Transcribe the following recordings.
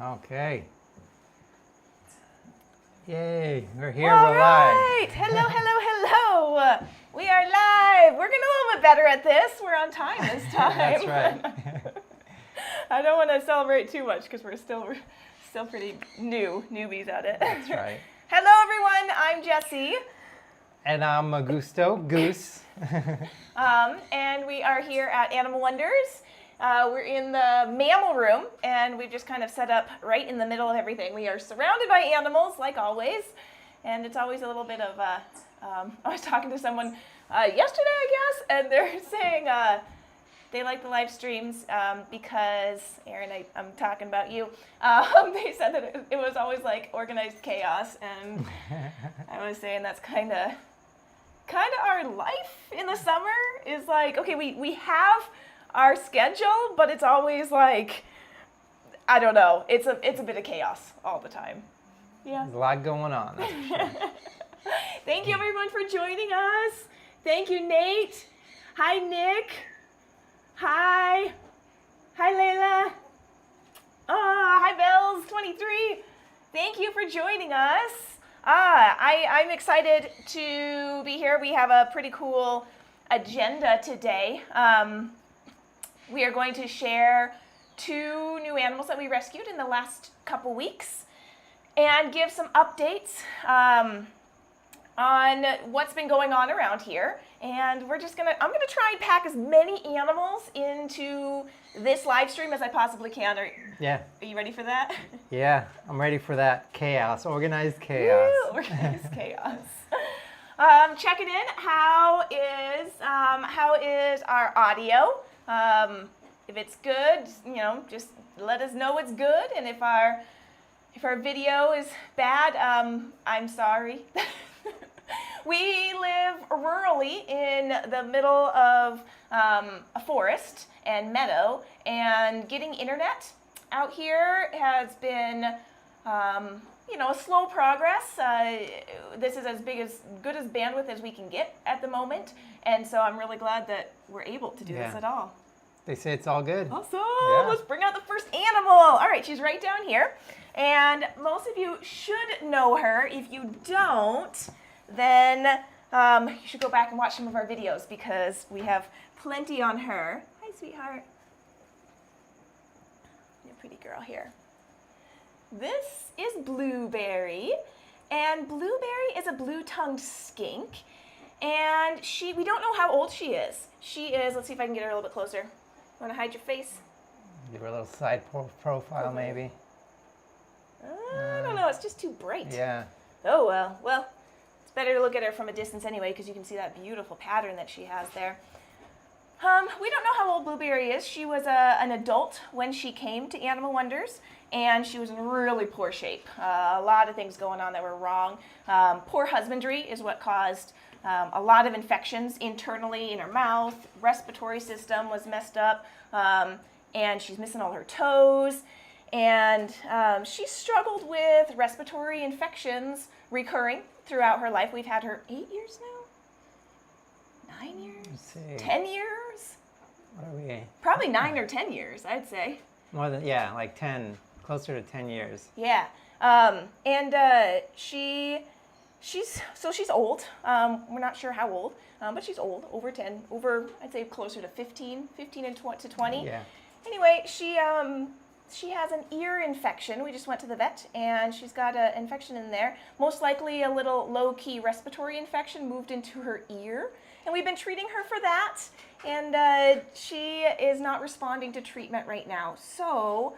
Okay. Yay, we're here, All we're right. live. Hello, hello, hello. We are live. We're getting a little bit better at this. We're on time this time. That's right. I don't want to celebrate too much because we're still pretty newbies at it. That's right. Hello, everyone. I'm Jessi. And I'm Augusto, Goose. And we are here at Animal Wonders. We're in the mammal room, and we've just kind of set up right in the middle of everything. We are surrounded by animals, like always, and it's always a little bit of, I was talking to someone yesterday, I guess, and they're saying they like the live streams because, Aaron, I'm talking about you, they said that it was always like organized chaos, and I was saying that's kind of our life in the summer is like, okay, we have our schedule, but it's always like, I don't know, it's a bit of chaos all the time. Yeah. There's a lot going on, that's for sure. Thank you everyone for joining us. Thank you, Nate. Hi, Nick. Hi. Hi, Layla. Hi, Bells23. Thank you for joining us. I'm excited to be here. We have a pretty cool agenda today. We are going to share 2 new animals that we rescued in the last couple weeks and give some updates on what's been going on around here. And I'm gonna try and pack as many animals into this live stream as I possibly can. Are you ready for that? Yeah, I'm ready for that chaos, organized chaos. Woo, organized chaos. Checking in, how is our audio? If it's good, just let us know it's good. And if our video is bad, I'm sorry. We live rurally in the middle of a forest and meadow, and getting internet out here has been, a slow progress. This is as good as bandwidth as we can get at the moment, and so I'm really glad that we're able to do this at all. They say it's all good. Awesome. Yeah. Let's bring out the first animal. All right, she's right down here, and most of you should know her. If you don't, then you should go back and watch some of our videos because we have plenty on her. Hi, sweetheart. You're a pretty girl here. This is Blueberry, and Blueberry is a blue-tongued skink, and we don't know how old she is. She is, let's see if I can get her a little bit closer. Want to hide your face? Give her a little side profile, maybe. I don't know, it's just too bright. Yeah. Oh, well, it's better to look at her from a distance anyway because you can see that beautiful pattern that she has there. We don't know how old Blueberry is. She was an adult when she came to Animal Wonders, and she was in really poor shape. A lot of things going on that were wrong. Poor husbandry is what caused a lot of infections internally in her mouth. Respiratory system was messed up, and she's missing all her toes. And she struggled with respiratory infections recurring throughout her life. We've had her 8 years now? 9 years? Let's see. 10 years? What are we? Probably 9 or 10 years, I'd say. More than, like 10, closer to 10 years. Yeah. She's old. We're not sure how old, but she's old, over 10, I'd say closer to 15 to 20. Yeah. Anyway, she has an ear infection. We just went to the vet, and she's got an infection in there. Most likely a little low-key respiratory infection moved into her ear, and we've been treating her for that, and she is not responding to treatment right now. So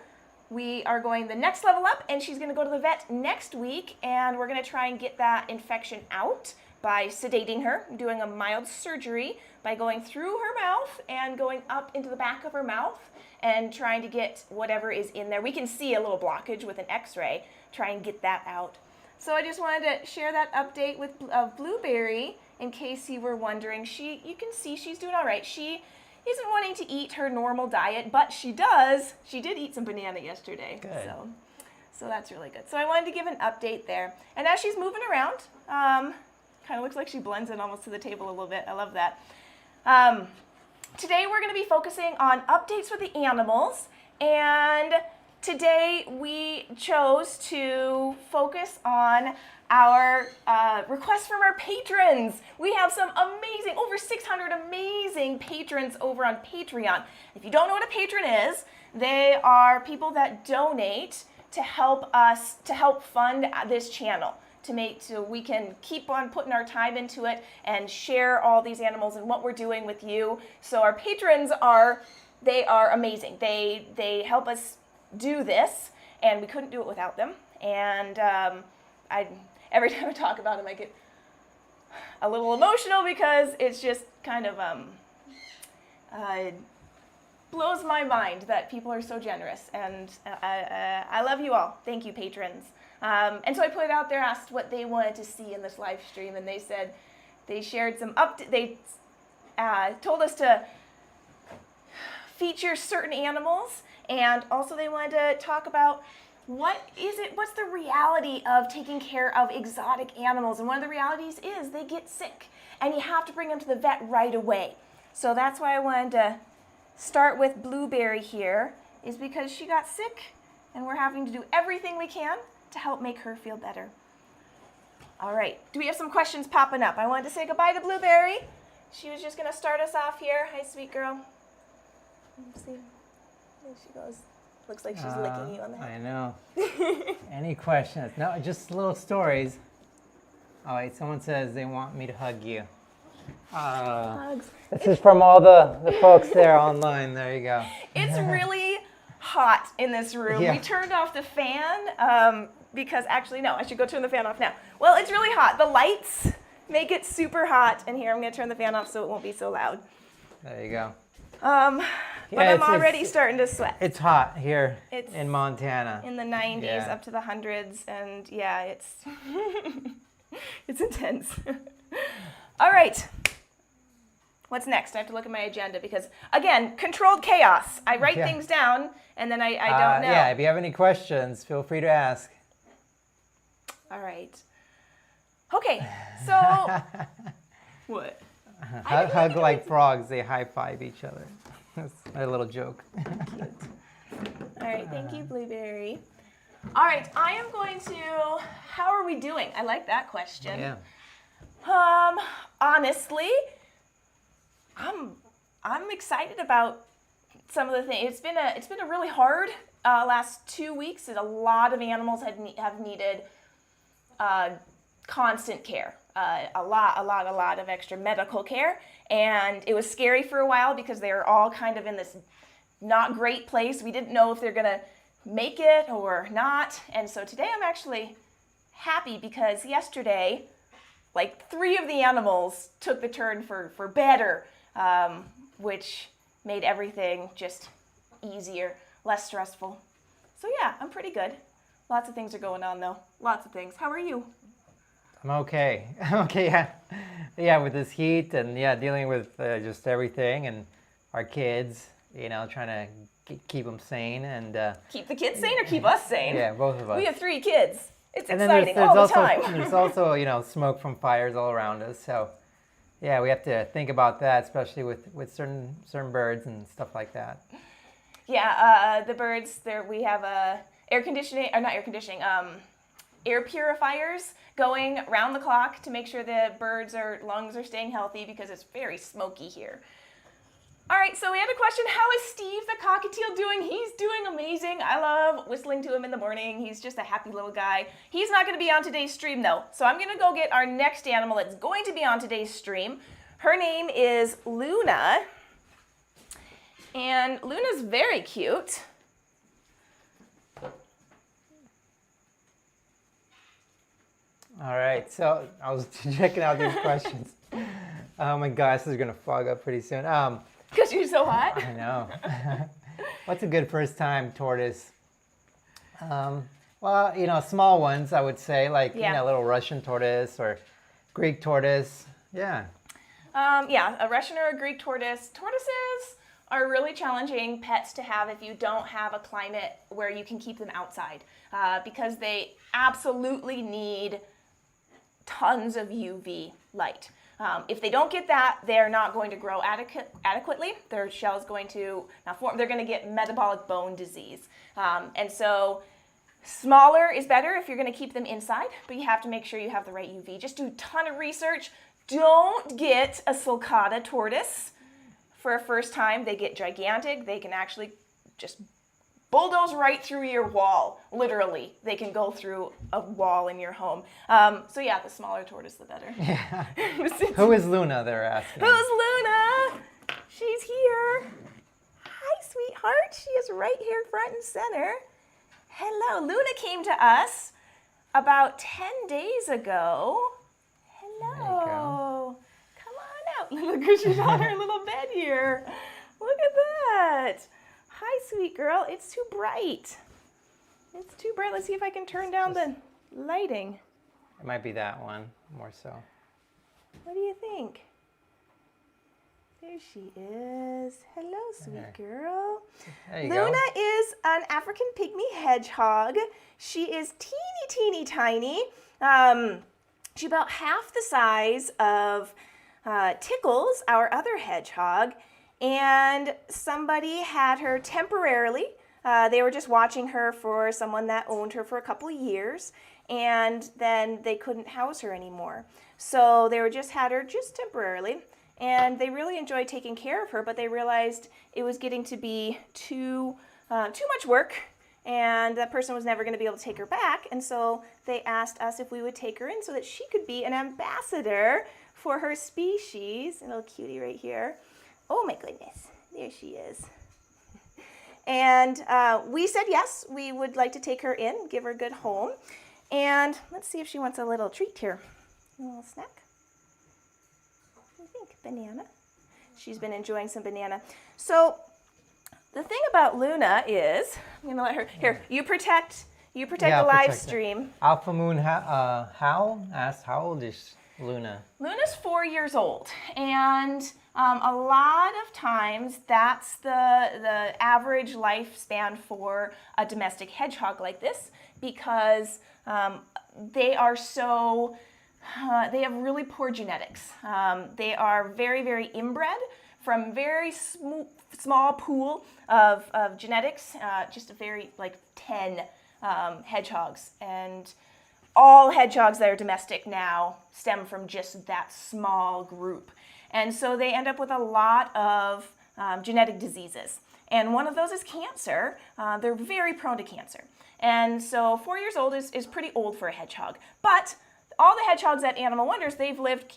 we are going the next level up, and she's going to go to the vet next week, and we're going to try and get that infection out by sedating her, doing a mild surgery by going through her mouth and going up into the back of her mouth and trying to get whatever is in there. We can see a little blockage with an x-ray, try and get that out. So I just wanted to share that update with Blueberry in case you were wondering. You can see she's doing all right. She isn't wanting to eat her normal diet, but she did eat some banana yesterday. Good. So that's really good. So I wanted to give an update there. And as she's moving around, kind of looks like she blends in almost to the table a little bit. I love that. Today we're going to be focusing on updates for the animals, and today we chose to focus on our requests from our patrons. We have some amazing, over 600 amazing patrons over on Patreon. If you don't know what a patron is, they are people that donate to help us, to help fund this channel, to make so we can keep on putting our time into it and share all these animals and what we're doing with you. So our patrons are, they are amazing. They help us do this, and we couldn't do it without them. And every time I talk about them, I get a little emotional because it's just kind of blows my mind that people are so generous, and I love you all. Thank you, patrons. And so I put it out there, asked what they wanted to see in this live stream, and they said they shared some they told us to feature certain animals, and also they wanted to talk about what's the reality of taking care of exotic animals. And one of the realities is they get sick, and you have to bring them to the vet right away. So that's why I wanted to start with Blueberry here, is because she got sick, and we're having to do everything we can to help make her feel better. All right, do we have some questions popping up? I wanted to say goodbye to Blueberry. She was just gonna start us off here. Hi, sweet girl. Let's see, there she goes. Looks like she's licking you on the head. I know. Any questions? No, just little stories. Oh wait, someone says they want me to hug you. Hugs. This is from all the folks there online. There you go. It's really hot in this room. Yeah. We turned off the fan because actually, no, I should go turn the fan off now. Well, it's really hot. The lights make it super hot. And here, I'm going to turn the fan off so it won't be so loud. There you go. But I'm already starting to sweat. It's hot here It's in Montana. In the 90s, Yeah. up to the hundreds, and yeah, it's it's intense. All right. What's next? I have to look at my agenda because, again, controlled chaos. I write Yeah. things down, and then I don't know. Yeah, if you have any questions, feel free to ask. All right. Okay, so what? Hug like frogs, they high-five each other. That's a little joke. All right, thank you, Blueberry. All right, I am going to, how are we doing? I like that question. Yeah. Honestly, I'm excited about some of the things. It's been a really hard last 2 weeks. A lot of animals have needed constant care, a lot of extra medical care, and it was scary for a while because they were all kind of in this not great place. We didn't know if they're gonna make it or not, and so today I'm actually happy because yesterday, like 3 of the animals took the turn for better, which made everything just easier, less stressful. So yeah, I'm pretty good. Lots of things are going on though. Lots of things. How are you? I'm okay. I'm okay, yeah. Yeah, with this heat and yeah, dealing with just everything and our kids, you know, trying to keep them sane and... keep the kids sane or keep us sane? Yeah, both of us. We have 3 kids. It's and then exciting all the time. There's also, you know, smoke from fires all around us. So, yeah, we have to think about that, especially with certain birds and stuff like that. Yeah, the birds, we have air purifiers going around the clock to make sure the lungs are staying healthy because it's very smoky here. All right, so we had a question. How is Steve the cockatiel doing? He's doing amazing. I love whistling to him in the morning. He's just a happy little guy. He's not going to be on today's stream, though. So I'm going to go get our next animal that's going to be on today's stream. Her name is Luna. And Luna's very cute. All right, so I was checking out these questions. Oh my gosh, this is going to fog up pretty soon. Because you're so hot? I know. What's a good first-time tortoise? Well, you know, small ones, I would say, like, you know, little Russian tortoise or Greek tortoise. Yeah. Yeah, a Russian or a Greek tortoise. Tortoises are really challenging pets to have if you don't have a climate where you can keep them outside because they absolutely need tons of UV light. If they don't get that, they're not going to grow adequately. Their shell is going to not form. They're going to get metabolic bone disease. And so smaller is better if you're going to keep them inside, but you have to make sure you have the right UV. Just do a ton of research. Don't get a sulcata tortoise for a first time. They get gigantic. They can actually just bulldoze right through your wall. Literally, they can go through a wall in your home. So yeah, the smaller tortoise, the better. Yeah. Who is Luna, they're asking. Who's Luna? She's here. Hi, sweetheart. She is right here front and center. Hello. Luna came to us about 10 days ago. Hello. Come on out. Look, she's on her little bed here. Look at that. Hi, sweet girl. It's too bright. It's too bright. Let's see if I can turn down the lighting. It might be that one more so. What do you think? There she is. Hello, sweet girl. There you Luna go. is an African pygmy hedgehog. She is teeny tiny. She's about half the size of Tickles, our other hedgehog. And somebody had her temporarily. They were just watching her for someone that owned her for a couple of years, and then they couldn't house her anymore. So they had her just temporarily, and they really enjoyed taking care of her, but they realized it was getting to be too much work, and that person was never going to be able to take her back, and so they asked us if we would take her in so that she could be an ambassador for her species. A little cutie right here. Oh my goodness, there she is. And we said yes, we would like to take her in, give her a good home. And let's see if she wants a little treat here. A little snack. What do you think? Banana? She's been enjoying some banana. So the thing about Luna is, I'm gonna let her, here, you protect the live stream. Alpha Moon Howl asked, how old is Luna? Luna's 4 years old, and a lot of times that's the average lifespan for a domestic hedgehog like this, because they have really poor genetics. They are very inbred from very small pool of genetics, just a very 10 hedgehogs, and all hedgehogs that are domestic now stem from just that small group. And so they end up with a lot of genetic diseases. And one of those is cancer. They're very prone to cancer. And so 4 years old is pretty old for a hedgehog. But all the hedgehogs at Animal Wonders, they've lived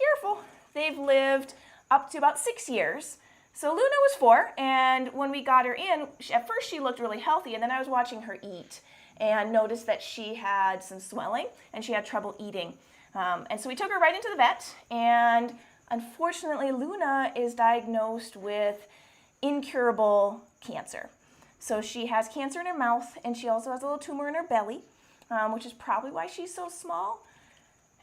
up to about 6 years. So Luna was 4, and when we got her in, at first she looked really healthy, and then I was watching her eat and noticed that she had some swelling and she had trouble eating. And so we took her right into the vet, and unfortunately Luna is diagnosed with incurable cancer. So she has cancer in her mouth, and she also has a little tumor in her belly, which is probably why she's so small.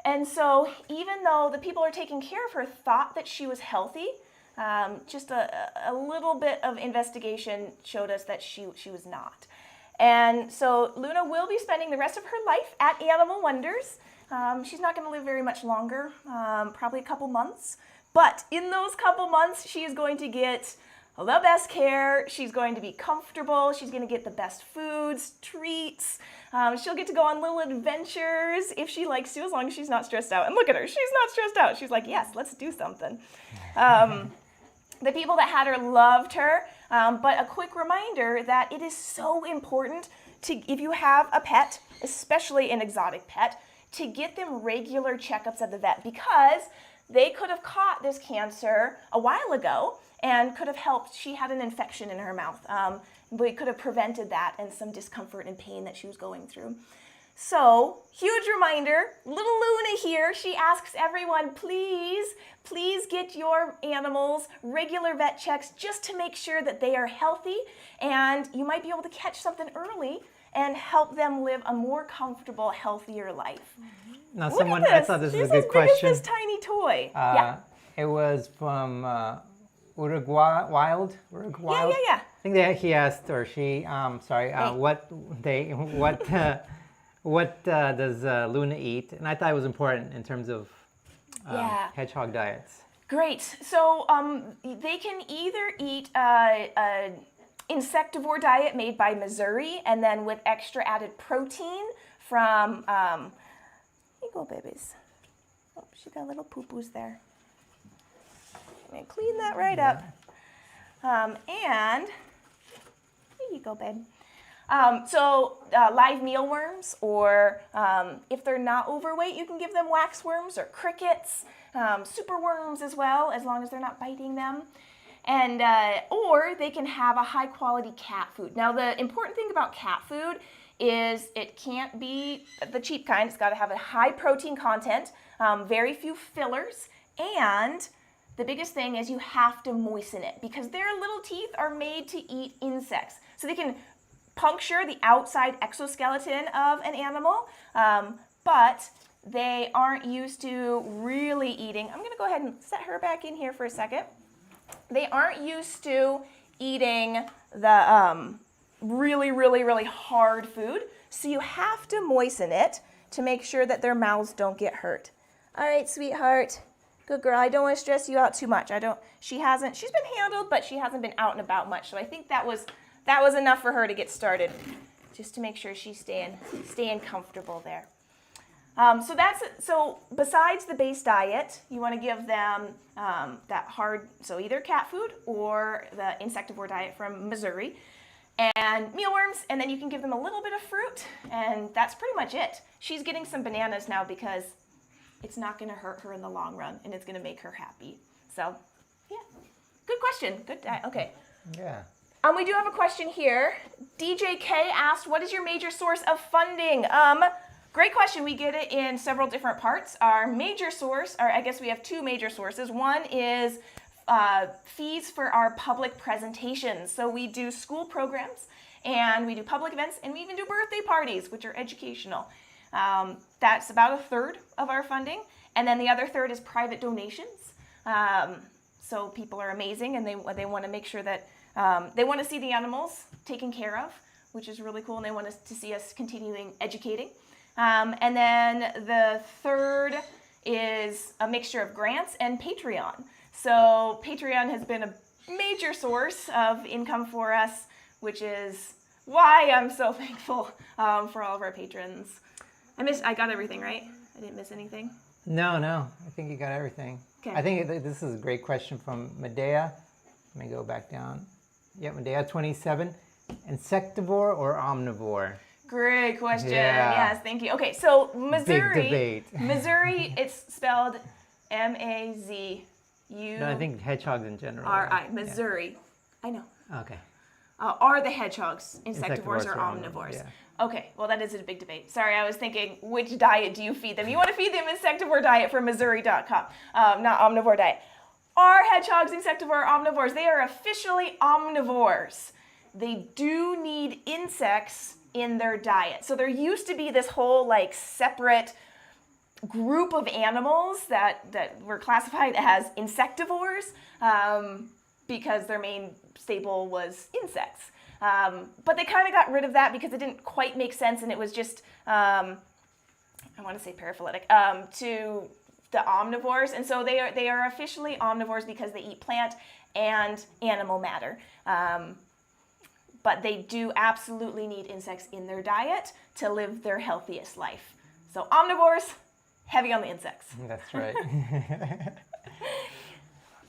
And so even though the people who are taking care of her thought that she was healthy, just a little bit of investigation showed us that she was not. And so Luna will be spending the rest of her life at Animal Wonders. She's not going to live very much longer, probably a couple months. But in those couple months, she is going to get the best care. She's going to be comfortable. She's going to get the best foods, treats. She'll get to go on little adventures if she likes to, as long as she's not stressed out. And look at her. She's not stressed out. She's like, yes, let's do something. The people that had her loved her. But a quick reminder that it is so important to, if you have a pet, especially an exotic pet, to get them regular checkups at the vet, because they could have caught this cancer a while ago and could have helped. She had an infection in her mouth. We could have prevented that and some discomfort and pain that she was going through. So, huge reminder, little Luna here, she asks everyone, please get your animals regular vet checks just to make sure that they are healthy, and you might be able to catch something early and help them live a more comfortable, healthier life. Now, Look at this. I thought this was a good question. She's as big as this tiny toy. Yeah. It was from Uruguay Wild. Yeah. I think he asked, or she, what does Luna eat? And I thought it was important in terms of hedgehog diets? Great. So they can either eat a insectivore diet made by Missouri, and then with extra added protein from, here you go, babies. Oh, she got little poo-poos there. I'm gonna clean that right up. And here you go, babe. Live mealworms, or if they're not overweight, you can give them waxworms or crickets, superworms as well, as long as they're not biting them. And or they can have a high quality cat food. Now the important thing about cat food is it can't be the cheap kind. It's got to have a high protein content, very few fillers, and the biggest thing is you have to moisten it because their little teeth are made to eat insects. So they can puncture the outside exoskeleton of an animal, but they aren't used to really eating. I'm gonna go ahead and set her back in here for a second. They aren't used to eating the really, really, really hard food. So you have to moisten it to make sure that their mouths don't get hurt. All right, sweetheart. Good girl. I don't want to stress you out too much. She's been handled, but she hasn't been out and about much. So I think that was enough for her to get started, just to make sure she's staying comfortable there. So besides the base diet, you want to give them that hard, so either cat food or the insectivore diet from Missouri, and mealworms, and then you can give them a little bit of fruit, and that's pretty much it. She's getting some bananas now because it's not going to hurt her in the long run, and it's going to make her happy. So, yeah, good question. Good, okay. Yeah. We do have a question here. DJ K asked, what is your major source of funding? Great question. We get it in several different parts. Our major source, or I guess we have two major sources. One is fees for our public presentations. So we do school programs, and we do public events, and we even do birthday parties, which are educational. That's about a third of our funding. And then the other third is private donations. So people are amazing, and they want to make sure that they want to see the animals taken care of, which is really cool, and they want to see us continuing educating. And then the third is a mixture of grants and Patreon. So Patreon has been a major source of income for us, which is why I'm so thankful for all of our patrons. I got everything, right? I didn't miss anything? No, I think you got everything. Okay. I think this is a great question from Medea. Let me go back down. Yeah, Medea 27. Insectivore or omnivore? Great question. Yeah. Yes, thank you. Okay, so Missouri. Big debate. Missouri, it's spelled M-A-Z-U. No, I think hedgehogs in general. R-I. Missouri. Yeah. I know. Okay. Are the hedgehogs insectivores or omnivores? Yeah. Okay, well that is a big debate. Sorry, I was thinking, which diet do you feed them? You want to feed them insectivore diet from Missouri.com, not omnivore diet. Are hedgehogs insectivore or omnivores? They are officially omnivores. They do need insects in their diet. So there used to be this whole separate group of animals that were classified as insectivores because their main staple was insects. But they kind of got rid of that because it didn't quite make sense, and it was just, I want to say paraphyletic, to the omnivores. And so they are officially omnivores because they eat plant and animal matter. But they do absolutely need insects in their diet to live their healthiest life. So omnivores, heavy on the insects. That's right.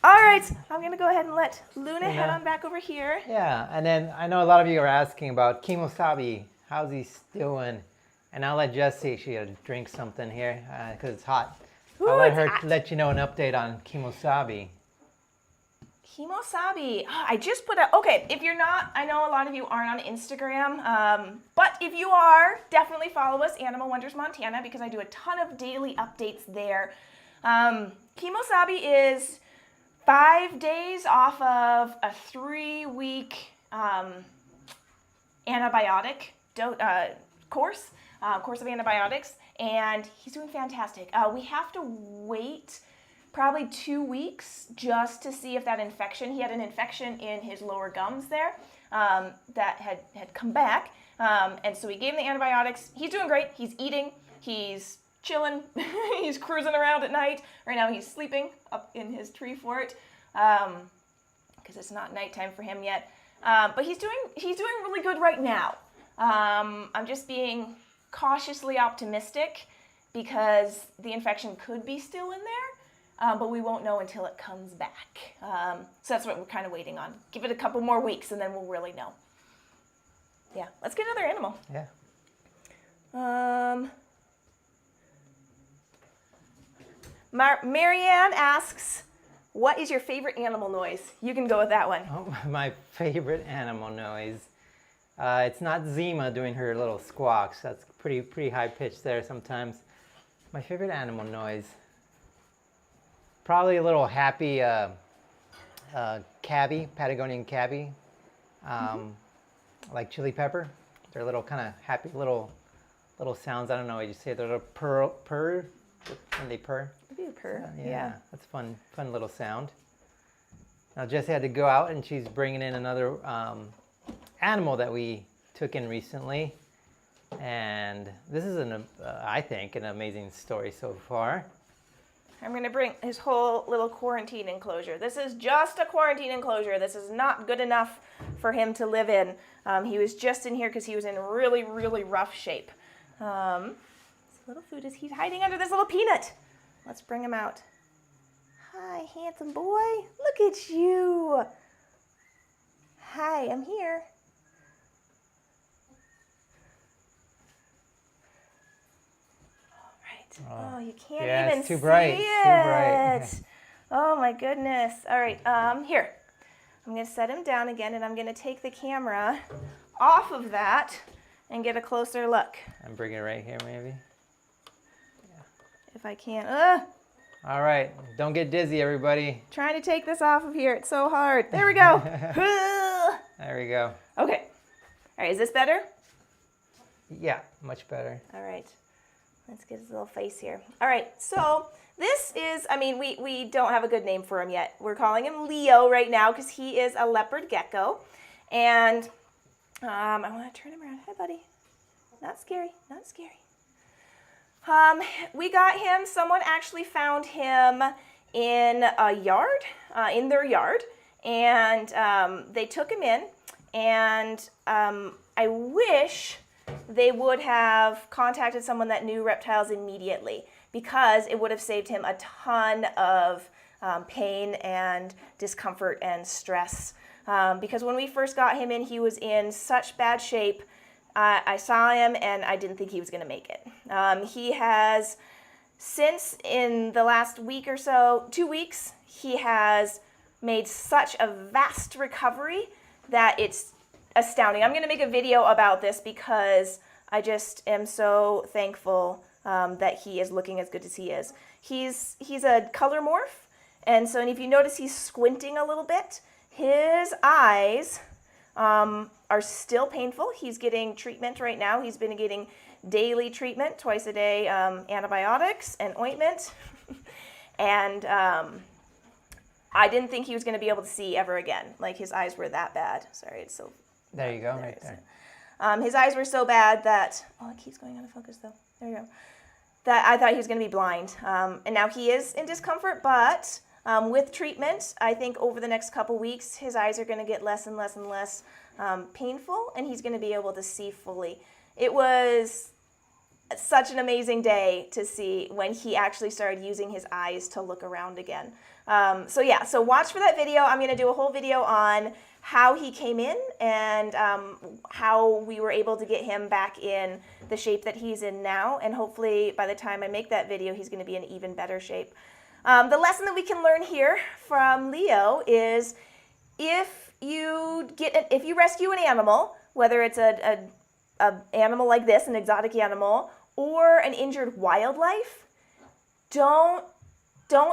All right, I'm going to go ahead and let Luna head on back over here. Yeah, and then I know a lot of you are asking about KEMOSABE. How's he doing? And I'll let Jessi, she had to drink something here because it's hot. Ooh, I'll let her let you know an update on KEMOSABE. KEMOSABE. I just put out, okay, if you're not, I know a lot of you aren't on Instagram, but if you are, definitely follow us, Animal Wonders Montana, because I do a ton of daily updates there. KEMOSABE is 5 days off of a 3-week antibiotic course of antibiotics, and he's doing fantastic. We have to wait probably 2 weeks just to see if that infection, he had an infection in his lower gums there that had come back, and so we gave him the antibiotics. He's doing great. He's eating, he's chilling. He's cruising around at night. Right now he's sleeping up in his tree fort because it's not nighttime for him yet. But he's doing really good right now. I'm just being cautiously optimistic because the infection could be still in there, but we won't know until it comes back. So that's what we're kind of waiting on. Give it a couple more weeks and then we'll really know. Yeah, let's get another animal. Yeah. Marianne asks, what is your favorite animal noise? You can go with that one. Oh, my favorite animal noise. It's not Zima doing her little squawks. That's pretty high pitched there sometimes. My favorite animal noise. Probably a little happy cavy, Patagonian cavy, like chili pepper. They're little kind of happy little sounds. I don't know what you say. They're little purr when they purr. Maybe a purr. Yeah, that's fun little sound. Now Jessi had to go out and she's bringing in another animal that we took in recently, and this is I think an amazing story so far. I'm going to bring his whole little quarantine enclosure. This is just a quarantine enclosure. This is not good enough for him to live in. He was just in here because he was in really, really rough shape. This little food he's hiding under this little peanut. Let's bring him out. Hi, handsome boy. Look at you. Hi, I'm here. Oh, you can't even it's too see bright. it. It's too bright. Oh my goodness. All right, here. I'm gonna set him down again and I'm gonna take the camera off of that and get a closer look. I'm bringing it right here maybe. If I can. All right, don't get dizzy everybody. Trying to take this off of here, it's so hard. There we go. There we go. Okay. All right, is this better? Yeah, much better. All right. Let's get his little face here. All right, so this is, we don't have a good name for him yet. We're calling him Leo right now because he is a leopard gecko. And I want to turn him around. Hi, buddy. Not scary, not scary. We got him, someone actually found him in a yard, in their yard, and they took him in, and I wish they would have contacted someone that knew reptiles immediately because it would have saved him a ton of pain and discomfort and stress. Because when we first got him in, he was in such bad shape. I saw him and I didn't think he was going to make it. He has, since in the last week or so, 2 weeks, he has made such a vast recovery that it's astounding. I'm going to make a video about this because I just am so thankful that he is looking as good as he is. He's a color morph, and so if you notice he's squinting a little bit, his eyes are still painful. He's getting treatment right now. He's been getting daily treatment, twice a day, antibiotics and ointment. And I didn't think he was going to be able to see ever again. Like, his eyes were that bad. Sorry, it's so... There you go, right there. His eyes were so bad that... Oh, it keeps going out of focus, though. There you go. That I thought he was going to be blind. And now he is in discomfort, but with treatment, I think over the next couple weeks, his eyes are going to get less and less and less painful, and he's going to be able to see fully. It was such an amazing day to see when he actually started using his eyes to look around again. So watch for that video. I'm going to do a whole video on how he came in and how we were able to get him back in the shape that he's in now. And hopefully by the time I make that video, he's going to be in even better shape. The lesson that we can learn here from Leo is if you rescue an animal, whether it's an animal like this, an exotic animal, or an injured wildlife, don't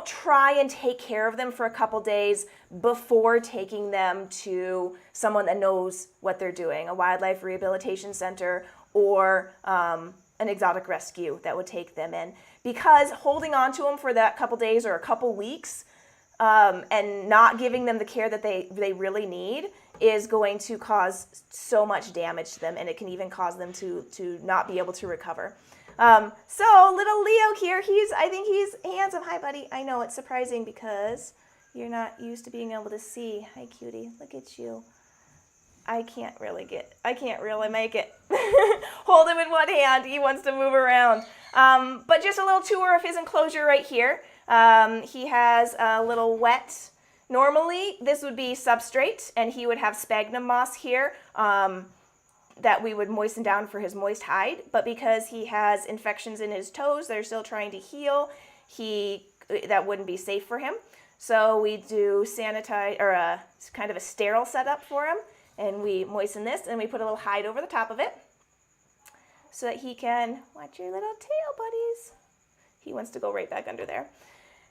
try and take care of them for a couple days before taking them to someone that knows what they're doing, a wildlife rehabilitation center or an exotic rescue that would take them in. Because holding on to them for that couple days or a couple weeks and not giving them the care that they really need is going to cause so much damage to them, and it can even cause them to not be able to recover. So little Leo here, I think he's handsome. Hi, buddy. I know it's surprising because you're not used to being able to see. Hi, cutie. Look at you. I can't really make it. Hold him in one hand. He wants to move around. But just a little tour of his enclosure right here. He has a little wet. Normally, this would be substrate, and he would have sphagnum moss here that we would moisten down for his moist hide. But because he has infections in his toes, they're still trying to heal, that wouldn't be safe for him. So we do sanitize, or kind of a sterile setup for him. And we moisten this, and we put a little hide over the top of it so that he can, watch your little tail, buddies. He wants to go right back under there.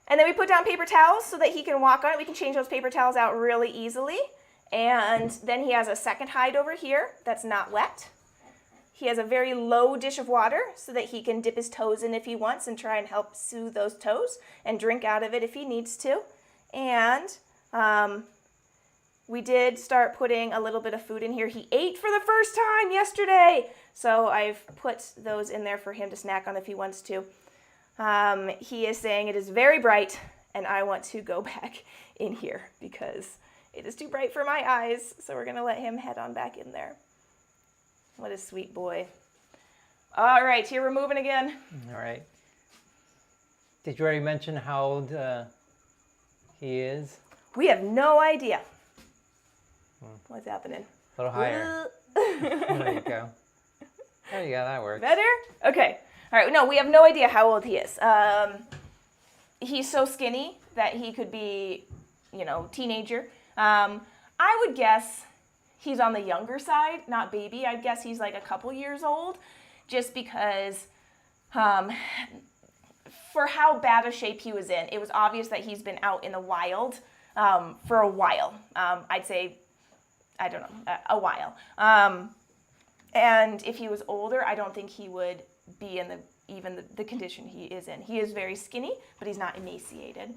And then we put down paper towels so that he can walk on it. We can change those paper towels out really easily. And then he has a second hide over here that's not wet. He has a very low dish of water so that he can dip his toes in if he wants and try and help soothe those toes and drink out of it if he needs to. And we did start putting a little bit of food in here. He ate for the first time yesterday. So I've put those in there for him to snack on if he wants to. He is saying it is very bright and I want to go back in here because it is too bright for my eyes. So we're going to let him head on back in there. What a sweet boy. All right, here we're moving again. All right. Did you already mention how old he is? We have no idea. What's happening? A little higher. There you go. There you go, that works. Better? Okay. All right, no, we have no idea how old he is. He's so skinny that he could be, teenager. I would guess he's on the younger side, not baby. I'd guess he's like a couple years old, just because for how bad a shape he was in, it was obvious that he's been out in the wild for a while. I'd say, I don't know, a while. And if he was older, I don't think he would be in the condition he is in. He is very skinny, but he's not emaciated.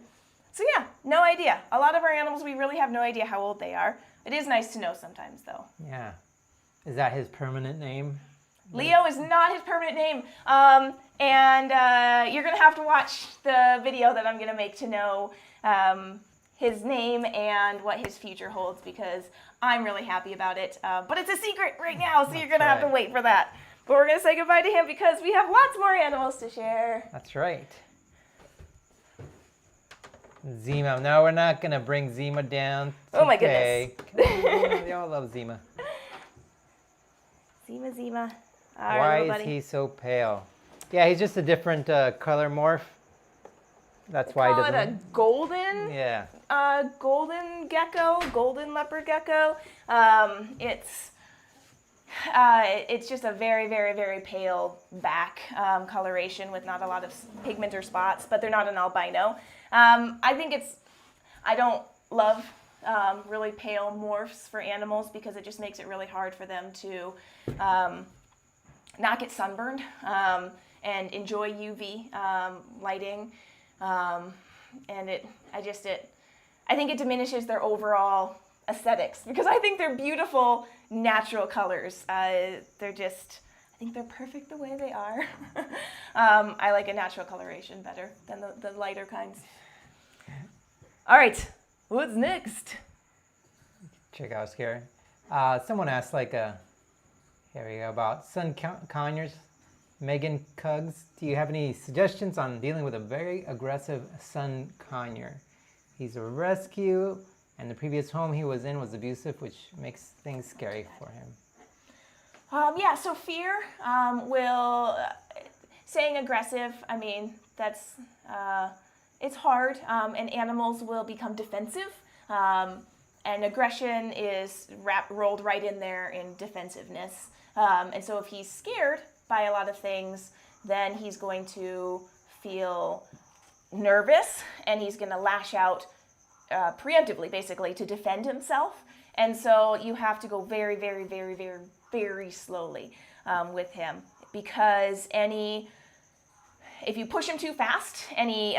So yeah, no idea. A lot of our animals, we really have no idea how old they are. It is nice to know sometimes, though. Yeah. Is that his permanent name? Leo is not his permanent name. And you're going to have to watch the video that I'm going to make to know his name and what his future holds, because I'm really happy about it. But it's a secret right now, so you're going to have to wait for that. But we're going to say goodbye to him because we have lots more animals to share. That's right. Zima. No, we're not going to bring Zima down today. Oh my goodness. They all love Zima. Zima. Why is he so pale? Yeah, he's just a different color morph. That's why he doesn't... Call it a golden? Yeah. Golden gecko, golden leopard gecko. It's just a very, very, very pale back coloration with not a lot of pigment or spots, but they're not an albino. I don't love really pale morphs for animals because it just makes it really hard for them to not get sunburned and enjoy UV lighting. And I think it diminishes their overall aesthetics because I think they're beautiful natural colors. I think they're perfect the way they are. I like a natural coloration better than the lighter kinds. All right, what's next? Check out here. Someone asked here we go, about sun conures, Megan Cugs. Do you have any suggestions on dealing with a very aggressive sun conure? He's a rescue, and the previous home he was in was abusive, which makes things scary for him. So fear saying aggressive, I mean, that's, it's hard, and animals will become defensive, and aggression is rolled right in there in defensiveness. And so if he's scared by a lot of things, then he's going to feel nervous, and he's going to lash out preemptively, basically, to defend himself. And so you have to go very, very, very, very, very slowly with him, because if you push him too fast, any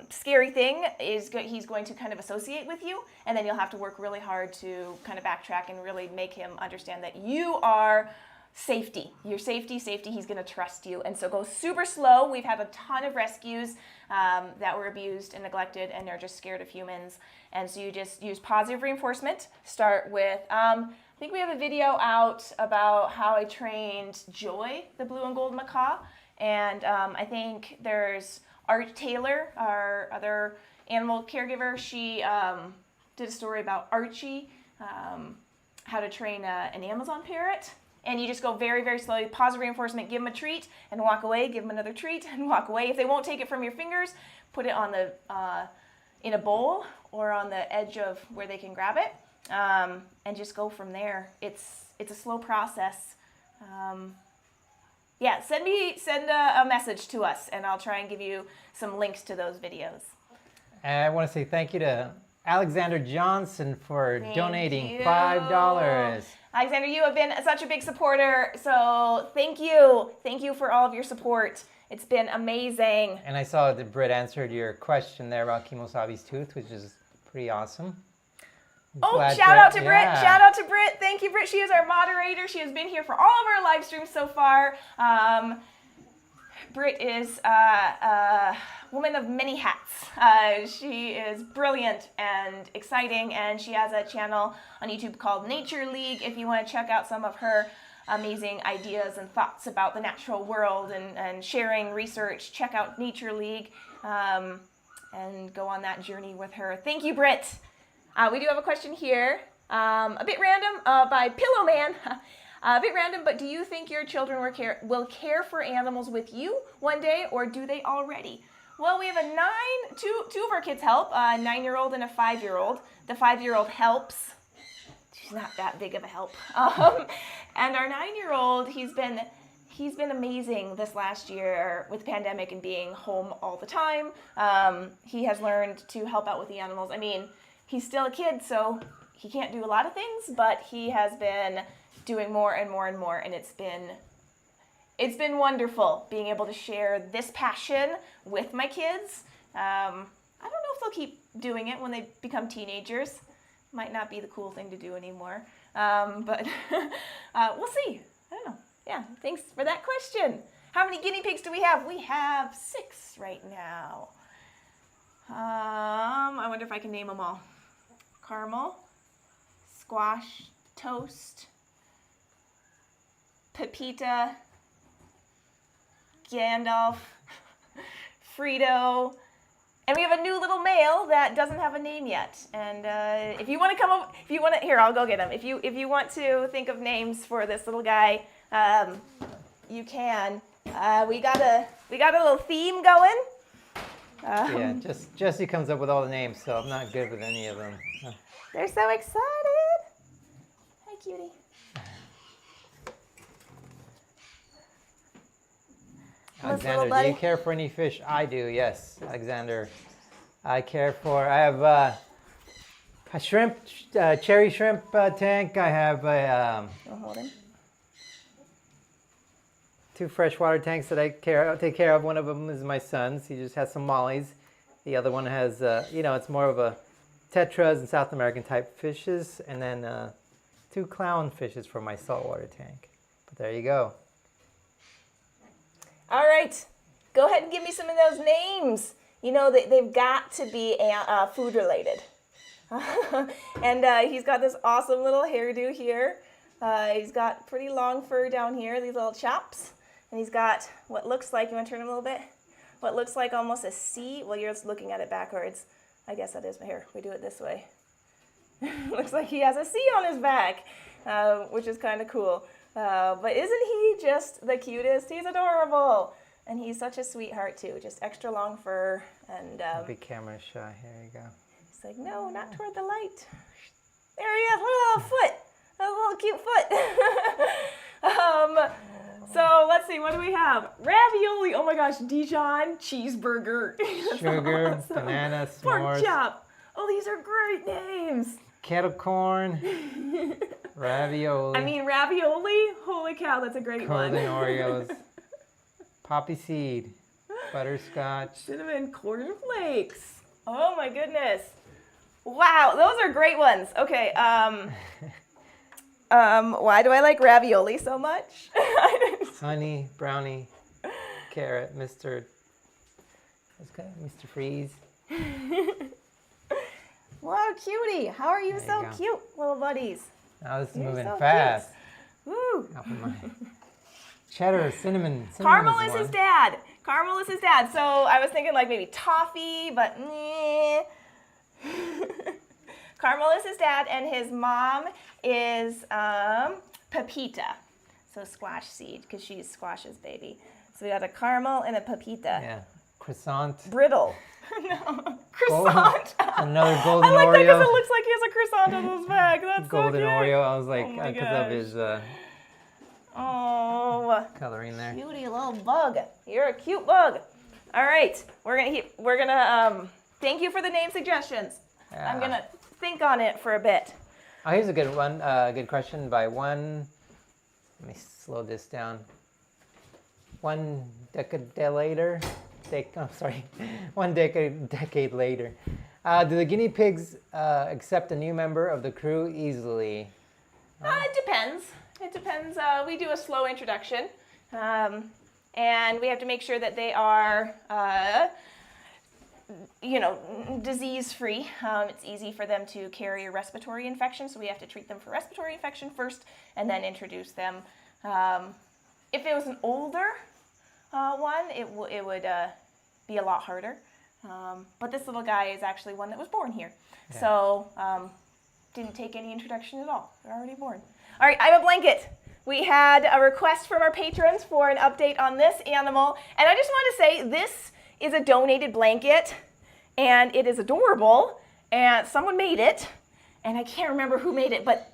scary thing he's going to kind of associate with you, and then you'll have to work really hard to kind of backtrack and really make him understand that you are safety. Your safety, he's going to trust you. And so go super slow. We've had a ton of rescues that were abused and neglected, and they're just scared of humans. And so you just use positive reinforcement. Start with, I think we have a video out about how I trained Joy, the blue and gold macaw. And I think there's Art Taylor, our other animal caregiver. She did a story about Archie, how to train an Amazon parrot. And you just go very, very slowly, positive reinforcement, give them a treat, and walk away, give them another treat, and walk away. If they won't take it from your fingers, put it on the in a bowl or on the edge of where they can grab it, and just go from there. It's a slow process. Yeah, send a message to us, and I'll try and give you some links to those videos. And I want to say thank you to Alexander Johnson for donating $5. Alexander, you have been such a big supporter, so thank you. Thank you for all of your support. It's been amazing. And I saw that Britt answered your question there about KEMOSABE's tooth, which is pretty awesome. Shout out to Britt. Shout out to Britt. Thank you, Britt. She is our moderator. She has been here for all of our live streams so far. Britt is a woman of many hats. She is brilliant and exciting, and she has a channel on YouTube called Nature League. If you want to check out some of her amazing ideas and thoughts about the natural world and sharing research, check out Nature League and go on that journey with her. Thank you, Britt. We do have a question here, a bit random, by Pillowman. A bit random, but do you think your children will care for animals with you one day, or do they already? Well, we have two of our kids help, a 9-year-old and a 5-year-old. The 5-year-old helps. She's not that big of a help. And our 9-year-old, he's been amazing this last year with the pandemic and being home all the time. He has learned to help out with the animals. I mean, he's still a kid, so he can't do a lot of things, but he has been doing more and more and more, and it's been wonderful being able to share this passion with my kids. I don't know if they'll keep doing it when they become teenagers. Might not be the cool thing to do anymore, but we'll see. I don't know. Yeah, thanks for that question. How many guinea pigs do we have? We have 6 right now. I wonder if I can name them all. Caramel, Squash, Toast, Pepita, Gandalf, Frito, and we have a new little male that doesn't have a name yet. And if you want to come over, here, I'll go get him. If you want to think of names for this little guy, you can. We got a little theme going. Yeah, just Jessie comes up with all the names, so I'm not good with any of them. They're so excited. Hi, cutie. Alexander, do you care for any fish? I do, yes, Alexander. I have a shrimp, cherry shrimp tank. I have a, Hold him. 2 freshwater tanks that I take care of. One of them is my son's. He just has some mollies. The other one has, it's more of a tetras and South American type fishes. And then 2 clown fishes for my saltwater tank. But there you go. All right, go ahead and give me some of those names. You know, they've got to be food related. And he's got this awesome little hairdo here. He's got pretty long fur down here, these little chops. And he's got what looks like, you want to turn him a little bit? What looks like almost a C. Well, you're just looking at it backwards. I guess that is, here, we do it this way. Looks like he has a C on his back, which is kind of cool. But isn't he just the cutest? He's adorable. And he's such a sweetheart too, just extra long fur. And be camera shy, here you go. He's like, no, not toward the light. There he is, look at a little foot. A little cute foot. So let's see, what do we have? Ravioli, oh my gosh, Dijon cheeseburger. Sugar, awesome. banana, s'mores. Pork chop. Oh, these are great names. Kettle corn, ravioli. I mean, ravioli, holy cow, that's a great one. Golden Oreos, poppy seed, butterscotch. Cinnamon corn flakes. Oh my goodness. Wow, those are great ones. Okay, Why do I like ravioli so much? Honey, brownie, carrot, Mr. Freeze. Wow, cutie. How are you There you so go. cute, little buddies? Now this is You're moving so fast. Woo. Out of my cheddar, cinnamon. Caramel is is his one. dad. Caramel is his dad. So I was thinking like maybe toffee, but meh. Caramel is his dad, and his mom is Pepita. So squash seed, because she's Squash's baby. So we got a caramel and a Pepita. Yeah. Croissant. Brittle. No. Croissant. Another golden I like that Oreo. because it looks like he has a croissant on his bag. That's Golden so cute. Oreo. I was like, Oh my because of his Oh, coloring there. cutie little bug. You're a cute bug. All right, we're gonna thank you for the name suggestions. Yeah. I'm gonna think on it for a bit. Oh, here's a good one. Good question by one. Let me slow this down. One decade later. One decade later. Do the guinea pigs accept a new member of the crew easily? It depends. It depends. We do a slow introduction, and we have to make sure that they are, disease-free. It's easy for them to carry a respiratory infection, so we have to treat them for respiratory infection first, and then introduce them. If it was an older one, it would be a lot harder. But this little guy is actually one that was born here, so didn't take any introduction at all. They're already born. All right, I have a blanket. We had a request from our patrons for an update on this animal, and I just want to say this is a donated blanket, and it is adorable, and someone made it, and I can't remember who made it, but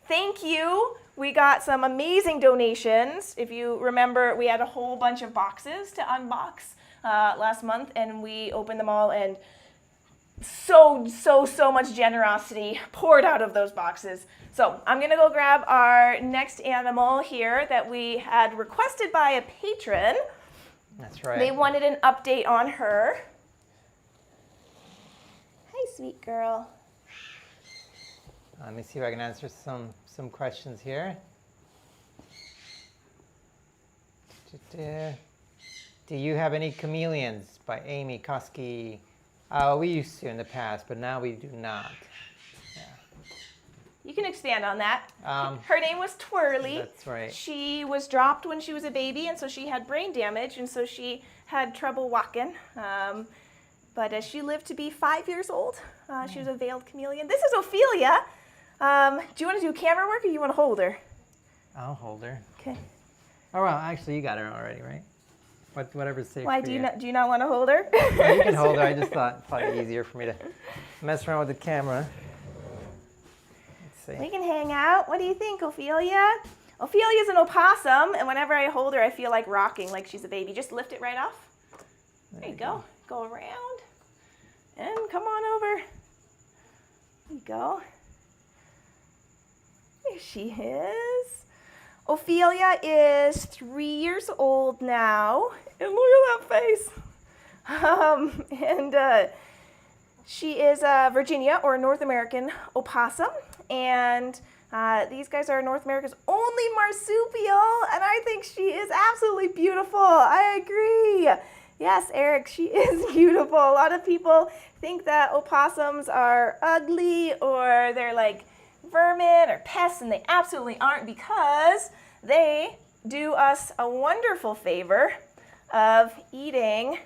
thank you. We got some amazing donations. If you remember, we had a whole bunch of boxes to unbox last month, and we opened them all, and so much generosity poured out of those boxes. So I'm gonna go grab our next animal here that we had requested by a patron. That's right. They wanted an update on her. Hi, sweet girl. Let me see if I can answer some questions here. Do you have any chameleons? By Amy Koski. We used to in the past, but now we do not. You can expand on that. Um, Her name was Twirly. That's right. She was dropped when she was a baby, and so she had brain damage, and so she had trouble walking. But as she lived to be 5 years old, she was a veiled chameleon. This is Ophelia. Do you want to do camera work, or you want to hold her? I'll hold her. Okay. Oh, well, actually, you got her already, right? Whatever's safe Why for do you. you not want to hold her? Well, you can hold her. I just thought probably easier for me to mess around with the camera. Let's see. We can hang out. What do you think, Ophelia? Ophelia's an opossum, and whenever I hold her, I feel like rocking, like she's a baby. Just lift it right off. There you go. Go around. And come on over. There you go. There she is. Ophelia is 3 years old now. And look at that face. She is a Virginia or North American opossum. And these guys are North America's only marsupial. And I think she is absolutely beautiful. I agree. Yes, Eric, she is beautiful. A lot of people think that opossums are ugly or they're like vermin or pests, and they absolutely aren't, because they do us a wonderful favor of eating.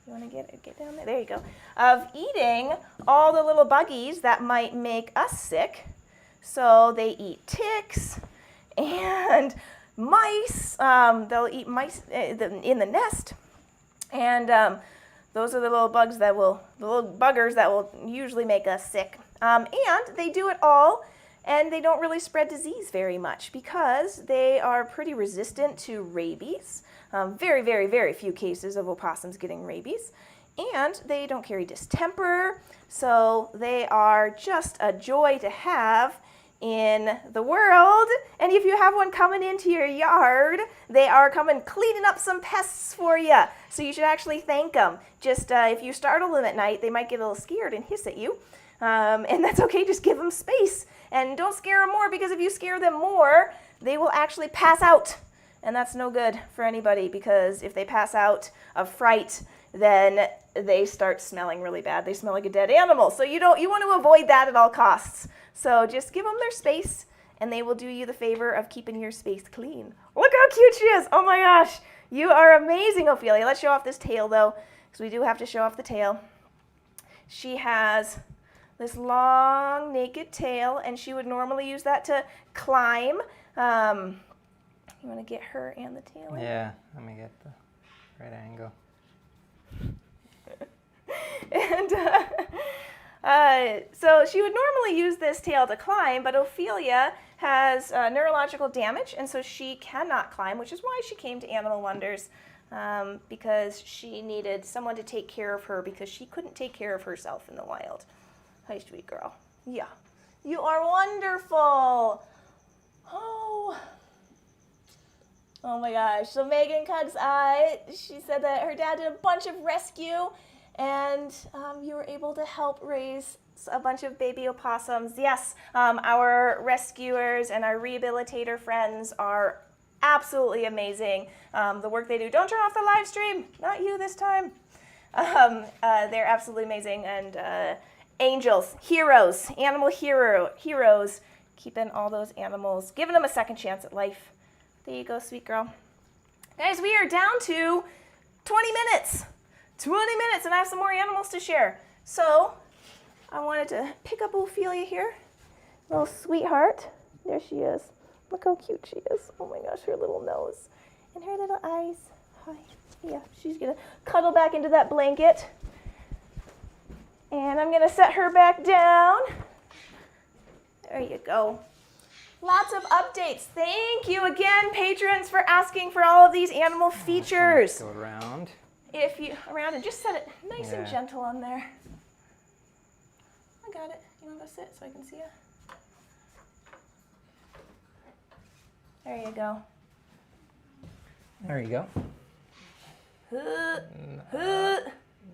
You want to get down there? There you go. Of eating all the little buggies that might make us sick. So they eat ticks and mice. They'll eat mice in the nest, and those are the little buggers that will usually make us sick. And they do it all, and they don't really spread disease very much because they are pretty resistant to rabies. Very, very, very few cases of opossums getting rabies. And they don't carry distemper, so they are just a joy to have in the world. And if you have one coming into your yard, they are coming cleaning up some pests for you. So you should actually thank them. Just if you startle them at night, they might get a little scared and hiss at you. And that's okay, just give them space. And don't scare them more, because if you scare them more, they will actually pass out. And that's no good for anybody, because if they pass out of fright, then they start smelling really bad. They smell like a dead animal. So you want to avoid that at all costs. So just give them their space, and they will do you the favor of keeping your space clean. Look how cute she is. Oh my gosh. You are amazing, Ophelia. Let's show off this tail, though, because we do have to show off the tail. She has this long, naked tail, and she would normally use that to climb. You want to get her and the tail in? Yeah, let me get the right angle. And so she would normally use this tail to climb, but Ophelia has neurological damage, and so she cannot climb, which is why she came to Animal Wonders, because she needed someone to take care of her, because she couldn't take care of herself in the wild. Hi, sweet girl. Yeah. You are wonderful. Oh my gosh. So Megan Cugg's she said that her dad did a bunch of rescue, and you were able to help raise a bunch of baby opossums. Yes, our rescuers and our rehabilitator friends are absolutely amazing. The work they do. Don't turn off the live stream. Not you this time. They're absolutely amazing, and angels, heroes, animal heroes, keeping all those animals, giving them a second chance at life. There you go, sweet girl. Guys, we are down to 20 minutes. 20 minutes, and I have some more animals to share. So I wanted to pick up Ophelia here. Little sweetheart. There she is. Look how cute she is. Oh my gosh, her little nose. And her little eyes. Hi. Yeah, she's going to cuddle back into that blanket. And I'm going to set her back down. There you go. Lots of updates. Thank you again, patrons, for asking for all of these animal features. Go around. If you around and just set it nice and gentle on there. I got it. You want to go sit so I can see you? There you go. There you go.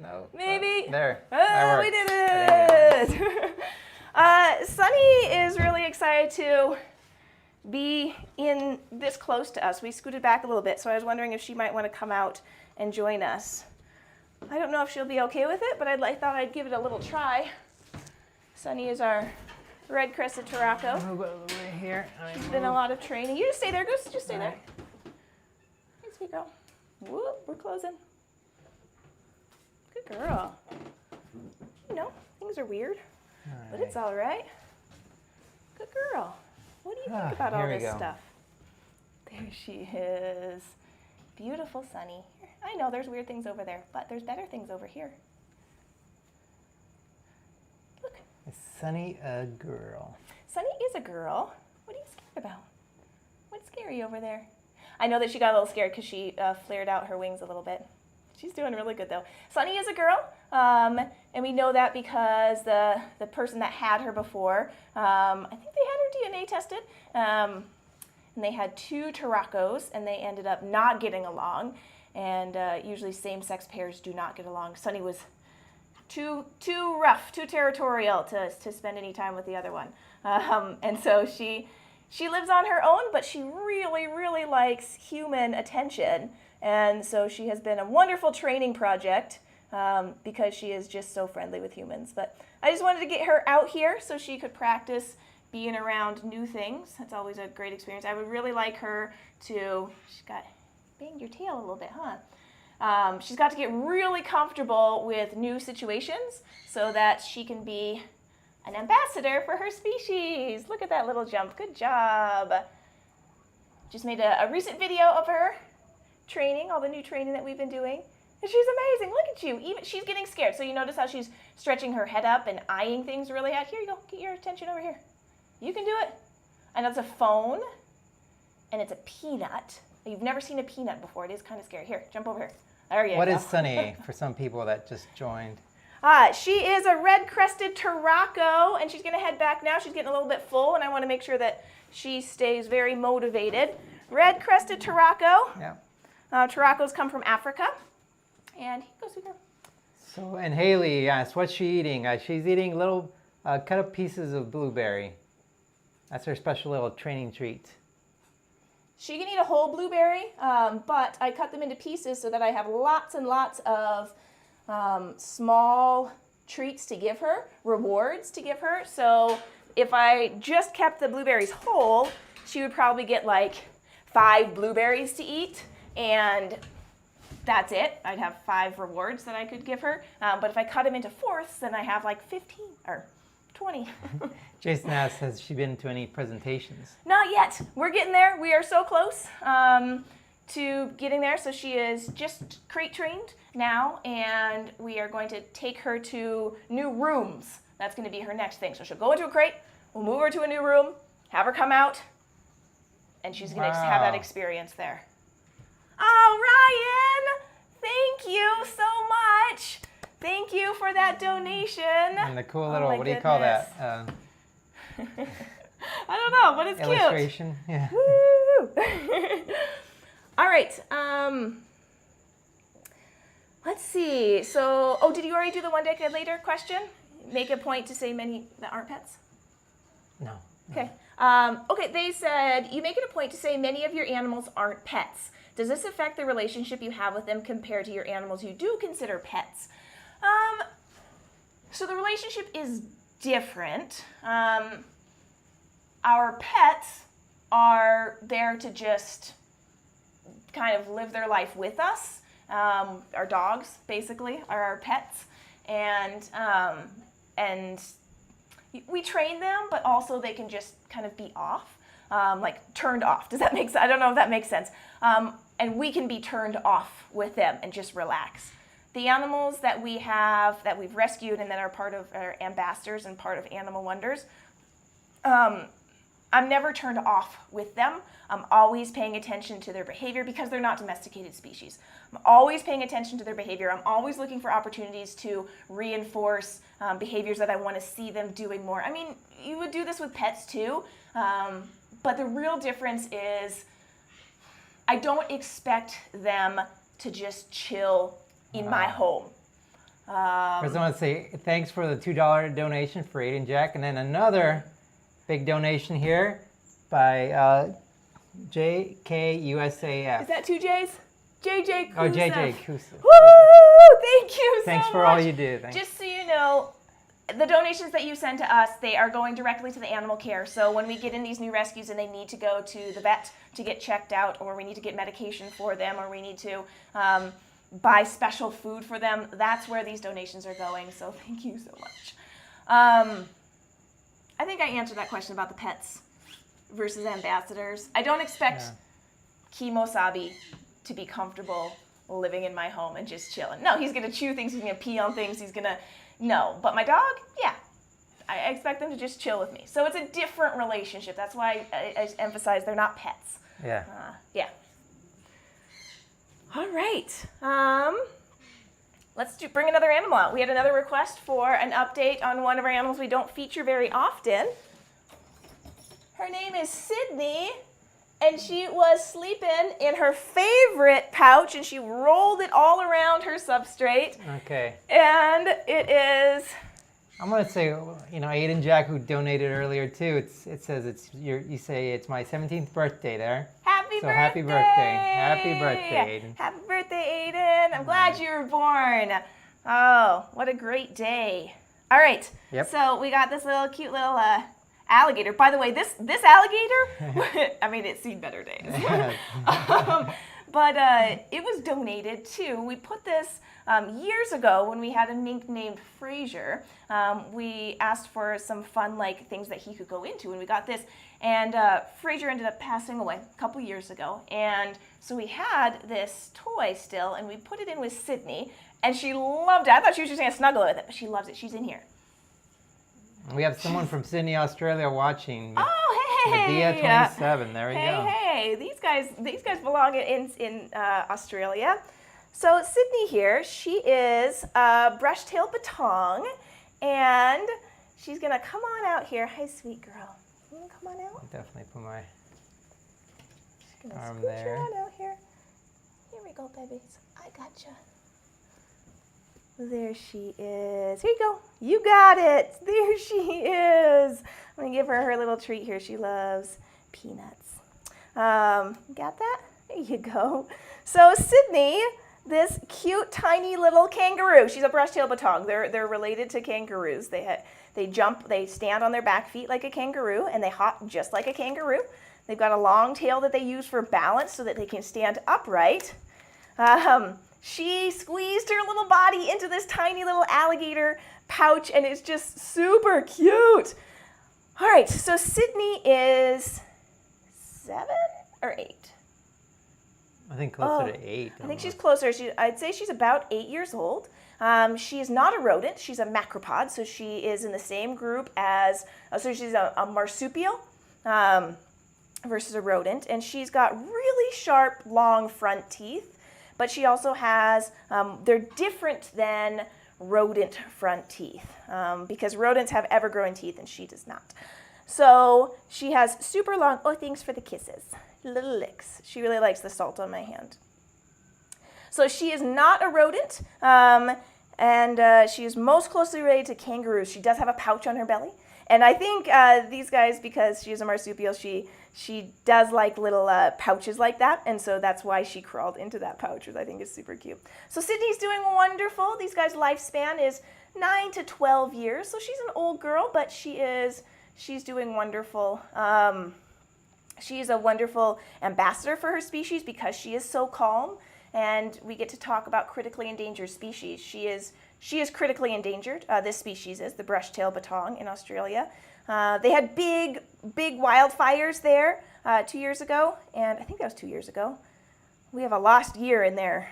No. Maybe. There. Oh, we did it. Sunny is really excited to be in this close to us. We scooted back a little bit, so I was wondering if she might want to come out and join us. I don't know if she'll be okay with it, but I thought I'd give it a little try. Sunny is our red-crested turaco. Move out of the way here. She's been a lot of training. You just stay there, Goose. Just stay there. Hey, sweet girl. Whoop, we're closing. Good girl. You know, things are weird, but it's all right. Good girl. What do you think about all this stuff? There she is. Beautiful Sunny. I know there's weird things over there, but there's better things over here. Look. Is Sunny a girl? Sunny is a girl. What are you scared about? What's scary over there? I know that she got a little scared because she flared out her wings a little bit. She's doing really good though. Sunny is a girl, and we know that because the person that had her before, I think they had her DNA tested, and they had 2 turacos, and they ended up not getting along, and usually same-sex pairs do not get along. Sunny was too rough, too territorial to spend any time with the other one, and so she lives on her own, but she really, really likes human attention. And so she has been a wonderful training project because she is just so friendly with humans. But I just wanted to get her out here so she could practice being around new things. That's always a great experience. I would really like her to, she's got, banged your tail a little bit, huh? She's got to get really comfortable with new situations so that she can be an ambassador for her species. Look at that little jump. Good job. Just made a recent video of her training, all the new training that we've been doing. And she's amazing. Look at you. Even she's getting scared. So you notice how she's stretching her head up and eyeing things really hard. Here you go. Get your attention over here. You can do it. I know it's a phone and it's a peanut. You've never seen a peanut before. It is kind of scary. Here, jump over here. There you go. What is Sunny for some people that just joined? She is a red-crested turaco, and she's going to head back now. She's getting a little bit full, and I want to make sure that she stays very motivated. Red-crested turaco. Yeah. Turacos come from Africa. And here goes her. So, and Haley asked, what's she eating? She's eating little cut up pieces of blueberry. That's her special little training treat. She can eat a whole blueberry, but I cut them into pieces so that I have lots and lots of small treats to give her, rewards to give her. So if I just kept the blueberries whole, she would probably get like 5 blueberries to eat, and that's it. I'd have 5 rewards that I could give her. But if I cut them into fourths, then I have like 15 or 20. Jason asks, has she been to any presentations? Not yet. We're getting there. We are so close to getting there. So she is just crate trained now, and we are going to take her to new rooms. That's going to be her next thing. So she'll go into a crate, we'll move her to a new room, have her come out, and she's going to have that experience there. Oh, Ryan, thank you so much. Thank you for that donation. And the cool little, what do you call that? I don't know, but it's illustration. Cute. Yeah. Woo! All right. Let's see. So, did you already do the one decade later question? Make a point to say many that aren't pets? No. Okay. Okay, they said, you make it a point to say many of your animals aren't pets. Does this affect the relationship you have with them compared to your animals you do consider pets? So the relationship is different. Our pets are there to just kind of live their life with us. Our dogs, basically, are our pets. And we train them, but also they can just kind of be off, like turned off. Does that make sense? I don't know if that makes sense. And we can be turned off with them and just relax. The animals that we have, that we've rescued and that are part of our ambassadors and part of Animal Wonders, I'm never turned off with them. I'm always paying attention to their behavior because they're not domesticated species. I'm always paying attention to their behavior. I'm always looking for opportunities to reinforce behaviors that I want to see them doing more. I mean, you would do this with pets too, but the real difference is I don't expect them to just chill in my home. I just want to say thanks for the $2 donation for Aiden Jack, and then another big donation here by JKUSAF. Is that 2 J's? JJ Kusef. Oh, JJ Kusef. Woo! Thank you so Thanks for much. all you do. Thanks. Just so you know, the donations that you send to us, they are going directly to the animal care. So when we get in these new rescues and they need to go to the vet to get checked out, or we need to get medication for them, or we need to buy special food for them, that's where these donations are going. So thank you so much. I think I answered that question about the pets versus ambassadors. I don't expect KEMOSABE to be comfortable living in my home and just chilling. No, he's gonna chew things, he's gonna pee on things, no. But my dog, yeah, I expect them to just chill with me. So it's a different relationship. That's why I emphasize they're not pets. Yeah. Yeah. All right. Let's bring another animal out. We had another request for an update on one of our animals we don't feature very often. Her name is Sydney, and she was sleeping in her favorite pouch, and she rolled it all around her substrate. Okay. And it is... I'm gonna say, Aiden Jack, who donated earlier too. It says you say it's my 17th birthday there. Happy birthday! Happy birthday! Happy birthday, Aiden! Happy birthday, Aiden! I'm glad you were born. Oh, what a great day! All right. Yep. So we got this cute little alligator. By the way, this alligator, I mean, it's seen better days. But it was donated too. We put this years ago when we had a mink named Fraser. We asked for some fun things that he could go into, and we got this. And Fraser ended up passing away a couple years ago. And so we had this toy still, and we put it in with Sydney, and she loved it. I thought she was just going to snuggle with it, but she loves it. She's in here. We have someone from Sydney, Australia watching. Oh, hey! Medea 27. There we go. Hey! These guys belong in Australia. So Sydney here, she is a brush-tailed Bettong, and she's gonna come on out here. Hi, sweet girl. You wanna come on out? I'll definitely put my arm Scooch there. her on out here. Here we go, babies. I gotcha. There she is. Here you go. You got it. There she is. I'm going to give her her little treat here. She loves peanuts. Got that? There you go. So Sydney, this cute, tiny little kangaroo. She's a brush-tailed Bettong. They're related to kangaroos. They jump, they stand on their back feet like a kangaroo, and they hop just like a kangaroo. They've got a long tail that they use for balance so that they can stand upright. She squeezed her little body into this tiny little alligator pouch, and it's just super cute. All right, so Sydney is 7 or 8? I think closer to 8. I think she's closer. I'd say she's about 8 years old. She is not a rodent. She's a macropod, so she is in the same group as, so she's a marsupial versus a rodent, and she's got really sharp, long front teeth, but she also has, they're different than rodent front teeth because rodents have ever-growing teeth and she does not. So she has super long, oh, thanks for the kisses, little licks. She really likes the salt on my hand. So she is not a rodent, and she is most closely related to kangaroos. She does have a pouch on her belly. And I think these guys, because she is a marsupial, she does like little pouches like that, and so that's why she crawled into that pouch, which I think is super cute. So Sydney's doing wonderful. These guys' lifespan is 9 to 12 years, so she's an old girl, but she's doing wonderful. She's a wonderful ambassador for her species because she is so calm, and we get to talk about critically endangered species. She is critically endangered. This species is the brush-tailed Bettong in Australia. They had big wildfires there 2 years ago, and I think that was 2 years ago. We have a lost year in there.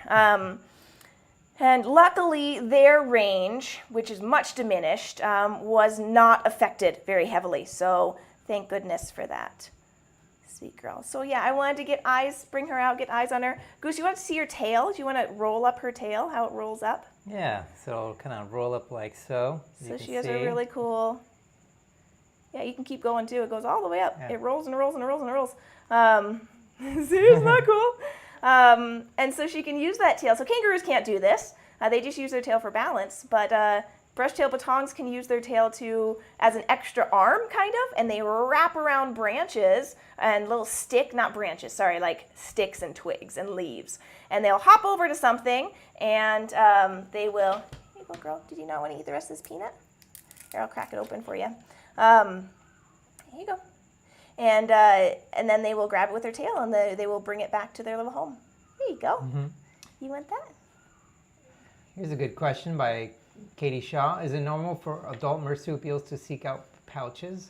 And luckily, their range, which is much diminished, was not affected very heavily. So thank goodness for that. Sweet girl. So yeah, I wanted to get eyes, bring her out, get eyes on her. Goose, you want to see her tail? Do you want to roll up her tail, how it rolls up? Yeah, so it'll kind of roll up like so. So she has a really cool, yeah, you can keep going too. It goes all the way up. Yeah. It rolls and rolls and rolls and rolls. See, isn't that cool? And so she can use that tail. So kangaroos can't do this. They just use their tail for balance, but brush-tailed Bettongs can use their tail as an extra arm, kind of, and they wrap around branches and little like sticks and twigs and leaves. And they'll hop over to something, and they will, here you go, girl, did you not want to eat the rest of this peanut? Here, I'll crack it open for you. Here you go. And then they will grab it with their tail, and they will bring it back to their little home. Here you go. Mm-hmm. You want that? Here's a good question by Katie Shaw. Is it normal for adult marsupials to seek out pouches?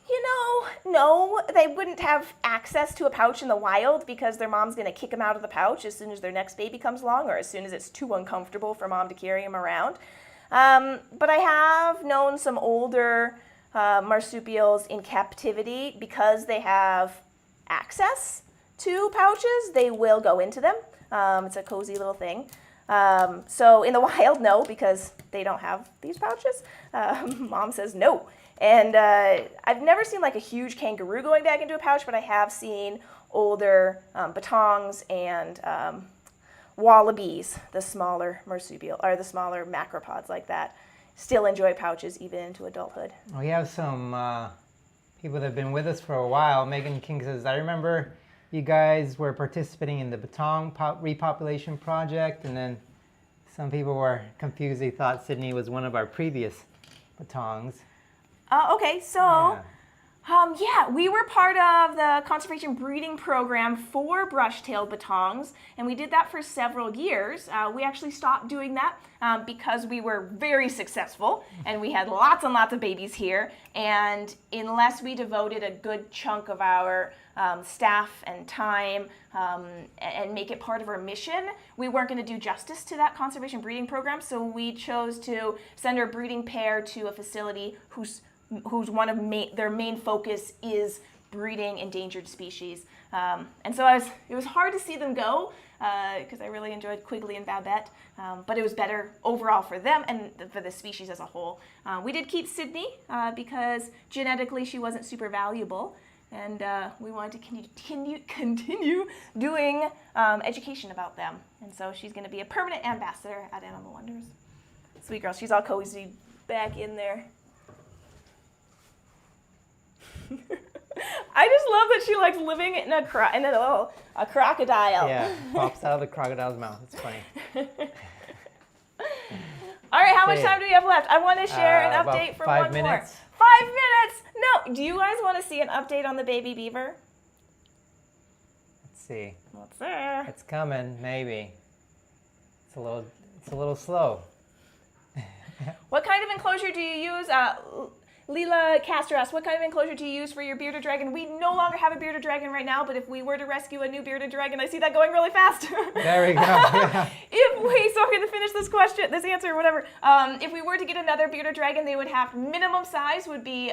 You know, no, they wouldn't have access to a pouch in the wild because their mom's going to kick them out of the pouch as soon as their next baby comes along or as soon as it's too uncomfortable for mom to carry them around. But I have known some older marsupials in captivity because they have access to pouches, they will go into them. It's a cozy little thing. So in the wild, no, because they don't have these pouches. Mom says no. And I've never seen like a huge kangaroo going back into a pouch, but I have seen older Bettongs and wallabies, the smaller marsupial, or the smaller macropods like that, still enjoy pouches even into adulthood. We have some people that have been with us for a while. Megan King says, I remember you guys were participating in the Bettong repopulation project, and then some people were confused. They thought Sydney was one of our previous Bettongs. Okay, so yeah, we were part of the conservation breeding program for brush-tailed Bettongs, and we did that for several years. We actually stopped doing that because we were very successful, and we had lots and lots of babies here, and unless we devoted a good chunk of our staff and time and make it part of our mission, we weren't going to do justice to that conservation breeding program, so we chose to send our breeding pair to a facility whose one of their main focus is breeding endangered species. And so it was hard to see them go because I really enjoyed Quigley and Babette, but it was better overall for them and for the species as a whole. We did keep Sydney because genetically she wasn't super valuable. And we wanted to continue doing education about them. And so she's going to be a permanent ambassador at Animal Wonders. Sweet girl. She's all cozy back in there. I just love that she likes living in a crocodile. Yeah, pops out of the crocodile's mouth. It's funny. All right, how much time do we have left? I want to share an update for 5 one minutes. more. 5 minutes? No. Do you guys want to see an update on the baby beaver? Let's see. Let's see. It's coming, maybe. It's a little slow. What kind of enclosure do you use? Leela Castor asks, what kind of enclosure do you use for your bearded dragon? We no longer have a bearded dragon right now, but if we were to rescue a new bearded dragon, I see that going really fast. There we go. Yeah. So I'm going to finish this answer, whatever. If we were to get another bearded dragon, they would have minimum size would be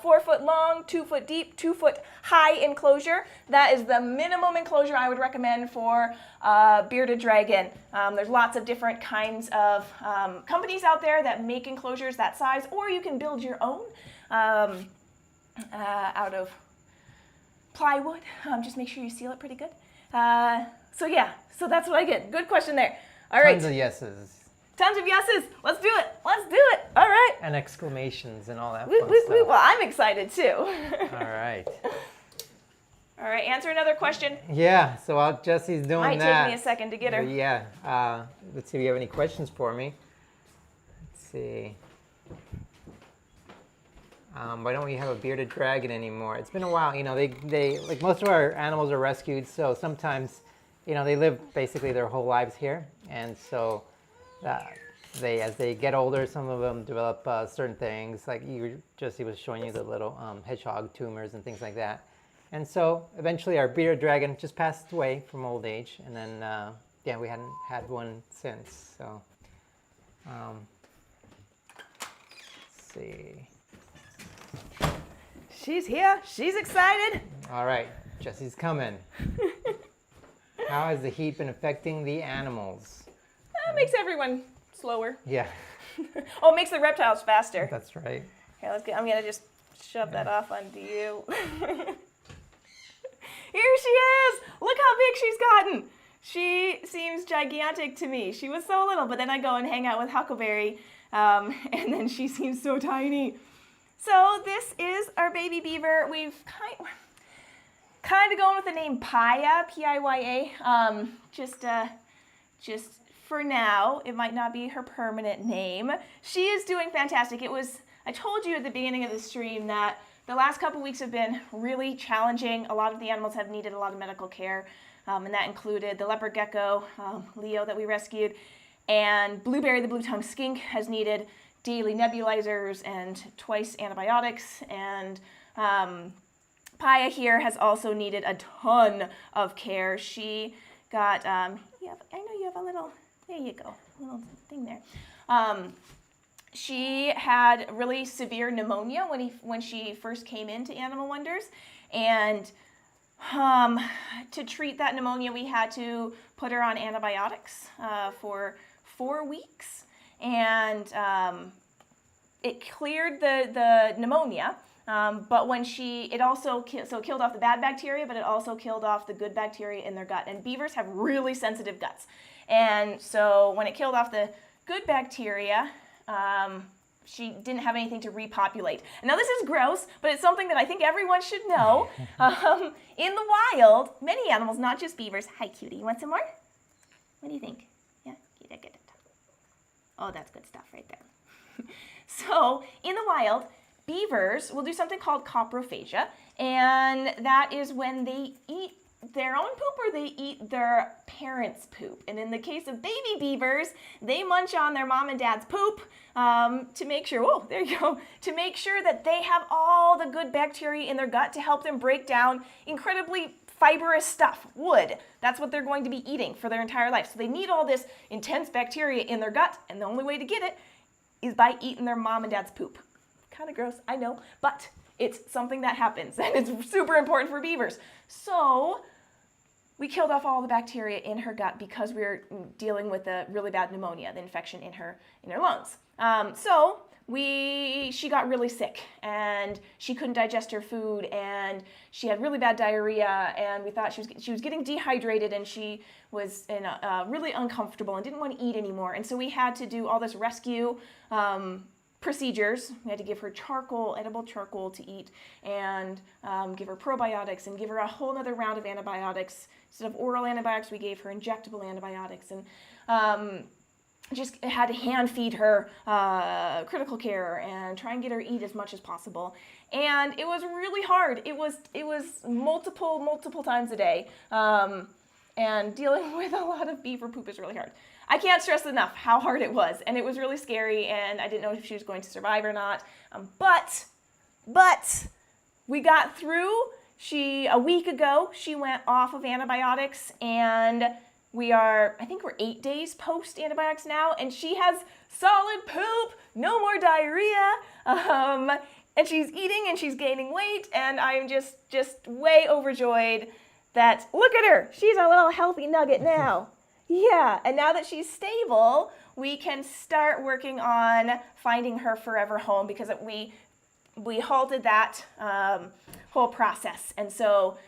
4 foot long, 2 foot deep, 2 foot high enclosure. That is the minimum enclosure I would recommend for a bearded dragon. There's lots of different kinds of companies out there that make enclosures that size, or you can build your own out of plywood. Just make sure you seal it pretty good. So that's what I get. Good question there. All right. Tons of yeses. Tons of yeses. Let's do it. Let's do it. All right. And exclamations and all that Woo, fun woo, stuff. woo. Well, I'm excited too. All right. All right. Answer another question. Yeah, so while Jessi's doing Might that. take me a second to get her. Yeah. Let's see if you have any questions for me. Let's see. Why don't we have a bearded dragon anymore? It's been a while. You know, they like most of our animals are rescued, so sometimes, you know, they live basically their whole lives here, and so as they get older, some of them develop certain things. Like Jessi was showing you the little hedgehog tumors and things like that. And so eventually our bearded dragon just passed away from old age, and then yeah, we hadn't had one since. So let's see. She's here. She's excited. All right, Jessi's coming. How has the heat been affecting the animals? That makes everyone slower. Yeah, Oh, it makes the reptiles faster. that's right. Here, I'm gonna just shove that off onto you. Here she is! Look how big she's gotten! She seems gigantic to me. She was so little, but then I go and hang out with Huckleberry, and then she seems so tiny. So this is our baby beaver. We've kind of going with the name Paya, P-I-Y-A. Just for now. It might not be her permanent name. She is doing fantastic. I told you at the beginning of the stream that the last couple weeks have been really challenging. A lot of the animals have needed a lot of medical care, and that included the leopard gecko, Leo, that we rescued, and Blueberry, the blue-tongued skink, has needed daily nebulizers and twice antibiotics, and Paya here has also needed a ton of care. She got, I know you have a little, there you go, a little thing there. She had really severe pneumonia when she first came into Animal Wonders, and to treat that pneumonia, we had to put her on antibiotics for 4 weeks, and it cleared the pneumonia, but when it also killed off the bad bacteria, but it also killed off the good bacteria in their gut, and beavers have really sensitive guts, and so when it killed off the good bacteria, she didn't have anything to repopulate. Now this is gross, but it's something that I think everyone should know. In the wild, many animals, not just beavers. Hi, cutie. You want some more? What do you think? Yeah, good. Oh, that's good stuff right there. So in the wild, beavers will do something called coprophagia, and that is when they eat their own poop or they eat their parents' poop. And in the case of baby beavers, they munch on their mom and dad's poop to make sure, to make sure that they have all the good bacteria in their gut to help them break down incredibly fibrous stuff, wood. That's what they're going to be eating for their entire life. So they need all this intense bacteria in their gut, and the only way to get it is by eating their mom and dad's poop. Kind of gross, I know, but it's something that happens, and it's super important for beavers. So we killed off all the bacteria in her gut because we were dealing with a really bad pneumonia, the infection in her lungs. So she got really sick and she couldn't digest her food and she had really bad diarrhea and we thought she was getting dehydrated and she was really uncomfortable and didn't want to eat anymore. And so we had to do all this rescue procedures. We had to give her edible charcoal to eat and give her probiotics and give her a whole other round of antibiotics. Instead of oral antibiotics, we gave her injectable antibiotics and just had to hand feed her critical care and try and get her to eat as much as possible. And it was really hard. It was multiple times a day. And dealing with a lot of beaver poop is really hard. I can't stress enough how hard it was. And it was really scary and I didn't know if she was going to survive or not. But we got through. A week ago, she went off of antibiotics and I think we're 8 days post antibiotics now, and she has solid poop, no more diarrhea, and she's eating and she's gaining weight, and I'm just way overjoyed that, look at her, she's a little healthy nugget now. Yeah, and now that she's stable, we can start working on finding her forever home because we halted that whole process, and so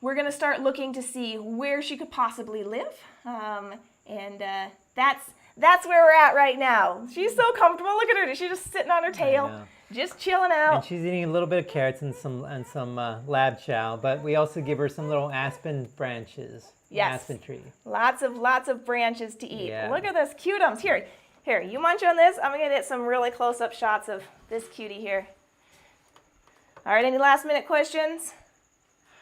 we're going to start looking to see where she could possibly live, and that's where we're at right now. She's so comfortable. Look at her. She's just sitting on her tail, just chilling out. And she's eating a little bit of carrots and some lab chow, but we also give her some little aspen branches. Yes. Aspen tree. Lots of branches to eat. Yeah. Look at this cutums. Here, you munch on this. I'm going to get some really close-up shots of this cutie here. All right, any last-minute questions?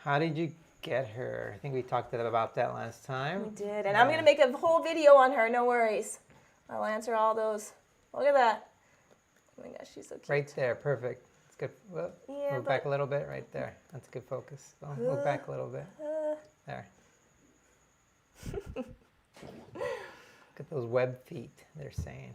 How did you get her? I think we talked about that last time. We did, and I'm going to make a whole video on her, no worries. I'll answer all those. Look at that. Oh my gosh, she's so cute. Right there, perfect. It's good. Whoop. Yeah, move back a little bit, right there. That's a good focus. So move back a little bit. There. Look at those web feet, they're saying.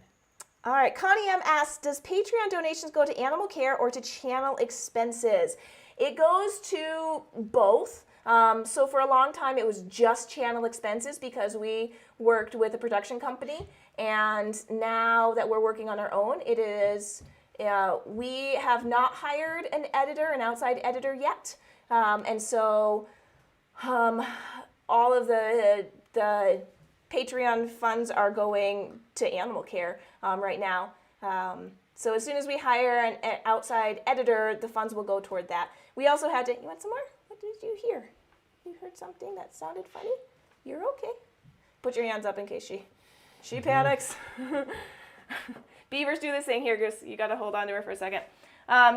All right, Connie M asks, does Patreon donations go to animal care or to channel expenses? It goes to both. So for a long time, it was just channel expenses because we worked with a production company. And now that we're working on our own, it is, we have not hired an outside editor yet. And so all of the Patreon funds are going to animal care right now. So as soon as we hire an outside editor, the funds will go toward that. We also had to, you want some more? What did you hear? You heard something that sounded funny? You're okay. Put your hands up in case she panics. Beavers do this thing here, you gotta hold on to her for a second.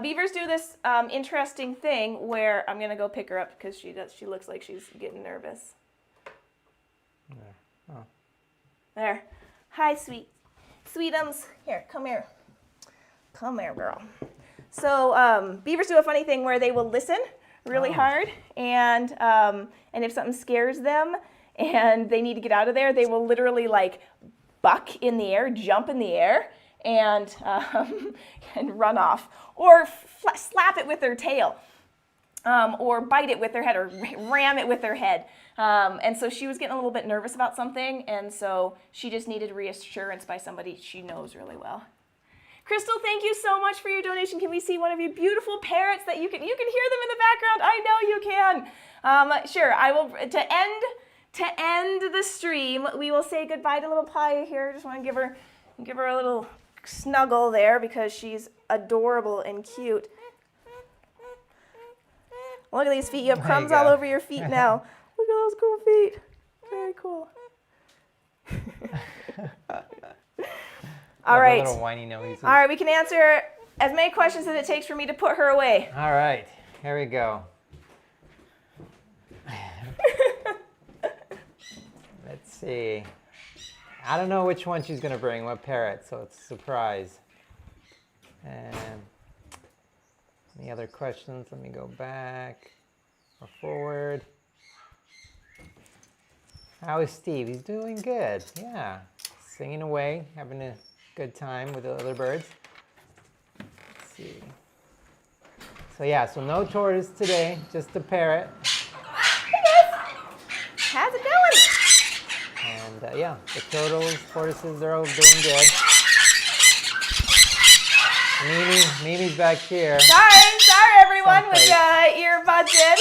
Beavers do this interesting thing where, I'm gonna go pick her up because she looks like she's getting nervous. There. Oh. There. Hi, sweetums. Here, come here. Come here, girl. So beavers do a funny thing where they will listen really hard, and if something scares them and they need to get out of there, they will literally like buck in the air, jump in the air, and run off, or slap it with their tail, or bite it with their head, or ram it with their head. And so she was getting a little bit nervous about something, and so she just needed reassurance by somebody she knows really well. Crystal, thank you so much for your donation. Can we see one of your beautiful parrots that you can hear them in the background? I know you can. Sure, I will, to end the stream, we will say goodbye to little Pia here. Just want to give her a little snuggle there because she's adorable and cute. Look at these feet. You have crumbs all over your feet now. Look at those cool feet. Very cool. All right. Little whiny noises. All right, we can answer as many questions as it takes for me to put her away. All right, here we go. Let's see. I don't know which one she's going to bring, what parrot, so it's a surprise. And any other questions? Let me go back or forward. How is Steve? He's doing good. Yeah, singing away, having a good time with the other birds. Let's see. So yeah, so no tortoise today, just a parrot. Hey guys, how's it going? And yeah, the turtles, tortoises, they're all doing good. Mimi's back here. Sorry everyone with Someplace. earbuds in.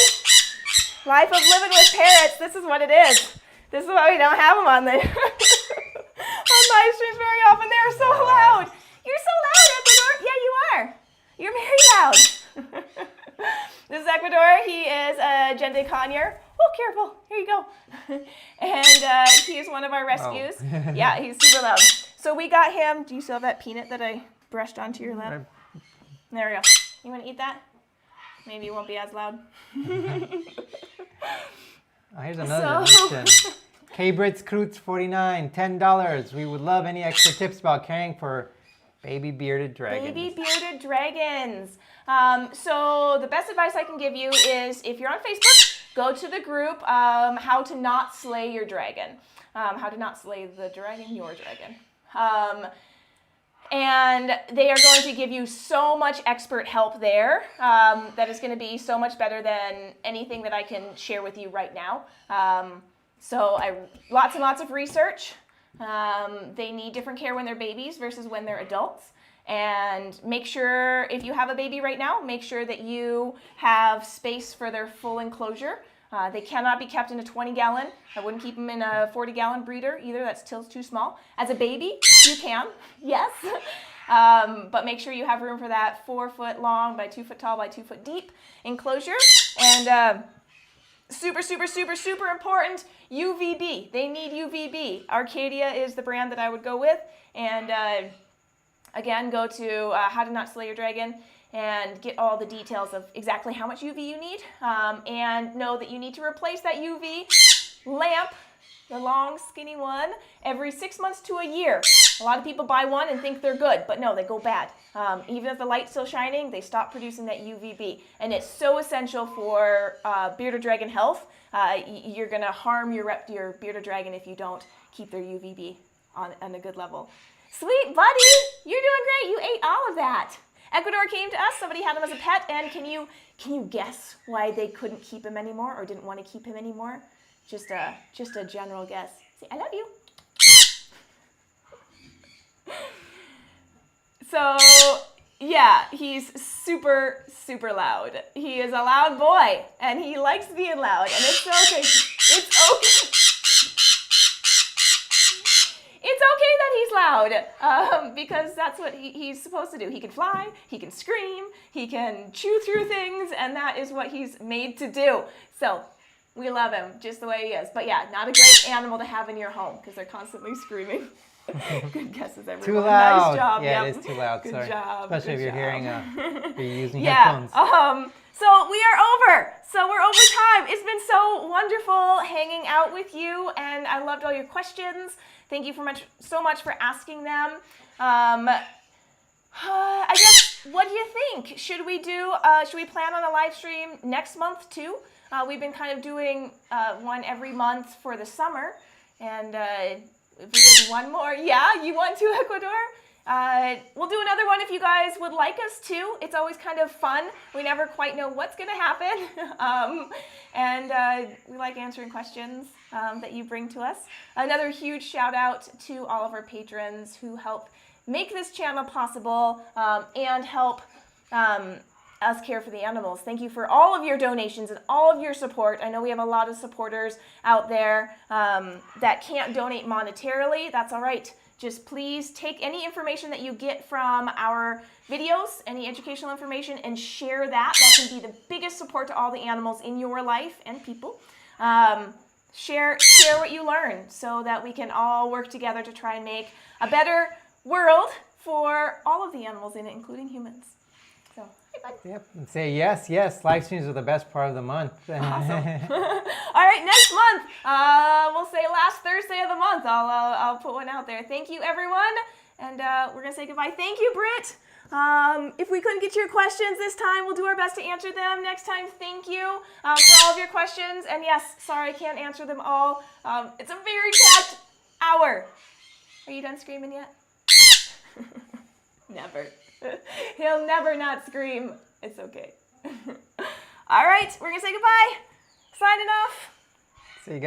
Life of living with parrots. This is what it is. This is why we don't have them on the on live streams very often. They're so loud. You're so loud, Ecuador. Yeah, you are. You're very loud. This is Ecuador. He is a Gende Conure. Oh, careful. Here you go. And he's one of our rescues. Oh. Yeah, he's super loud. So we got him. Do you still have that peanut that I brushed onto your lap? There we go. You want to eat that? Maybe it won't be as loud. Oh, here's another donation. K-Brits Kroots 49, $10. We would love any extra tips about caring for baby bearded dragons. Baby bearded dragons. So the best advice I can give you is if you're on Facebook, go to the group How to Not Slay Your Dragon. How to Not Slay the Dragon, Your Dragon. And they are going to give you so much expert help there that is going to be so much better than anything that I can share with you right now. Lots and lots of research. They need different care when they're babies versus when they're adults. And make sure, if you have a baby right now, make sure that you have space for their full enclosure. They cannot be kept in a 20-gallon. I wouldn't keep them in a 40-gallon breeder either. That's still too small. As a baby, you can, yes. But make sure you have room for that 4-foot long by 2 foot tall by 2 foot deep enclosure. And super, super, super, super important, UVB. They need UVB. Arcadia is the brand that I would go with. And again, go to How to Not Slay Your Dragon and get all the details of exactly how much UV you need. And know that you need to replace that UV lamp, the long, skinny one, every 6 months to a year. A lot of people buy one and think they're good, but no, they go bad. Even if the light's still shining, they stop producing that UVB. And it's so essential for bearded dragon health. You're gonna harm your bearded dragon if you don't keep their UVB on a good level. Sweet buddy, you're doing great. You ate all of that. Ecuador came to us. Somebody had him as a pet, and can you guess why they couldn't keep him anymore or didn't want to keep him anymore? Just a general guess. Say, I love you. So yeah, he's super, super loud. He is a loud boy, and he likes being loud, and it's okay. It's okay. It's okay that he's loud, because that's what he's supposed to do. He can fly, he can scream, he can chew through things, and that is what he's made to do. So we love him just the way he is. But yeah, not a great animal to have in your home because they're constantly screaming. Good guesses, everyone. Too loud. Nice job. Yeah, yep. it is too loud. Good Sorry. job. Especially Good if you're job. hearing, you're using yeah. headphones. So we are over. So we're over time. It's been so wonderful hanging out with you, and I loved all your questions. Thank you so much for asking them. I guess, what do you think? Should we plan on a live stream next month too? We've been kind of doing one every month for the summer, and if we did one more, yeah, you want to, Ecuador? We'll do another one if you guys would like us to. It's always kind of fun. We never quite know what's going to happen. And we like answering questions that you bring to us. Another huge shout out to all of our patrons who help make this channel possible and help us care for the animals. Thank you for all of your donations and all of your support. I know we have a lot of supporters out there that can't donate monetarily. That's all right. Just please take any information that you get from our videos, any educational information, and share that. That can be the biggest support to all the animals in your life and people. Share what you learn so that we can all work together to try and make a better world for all of the animals in it, including humans. So, hey, bud. Yep. And say yes, yes. Live streams are the best part of the month. Awesome. All right, next month, we'll say last Thursday of the month. I'll put one out there. Thank you, everyone. And we're going to say goodbye. Thank you, Britt. If we couldn't get to your questions this time, we'll do our best to answer them next time. Thank you for all of your questions. And yes, sorry I can't answer them all. It's a very packed hour. Are you done screaming yet? Never. He'll never not scream. It's okay. All right, we're going to say goodbye. Signing off.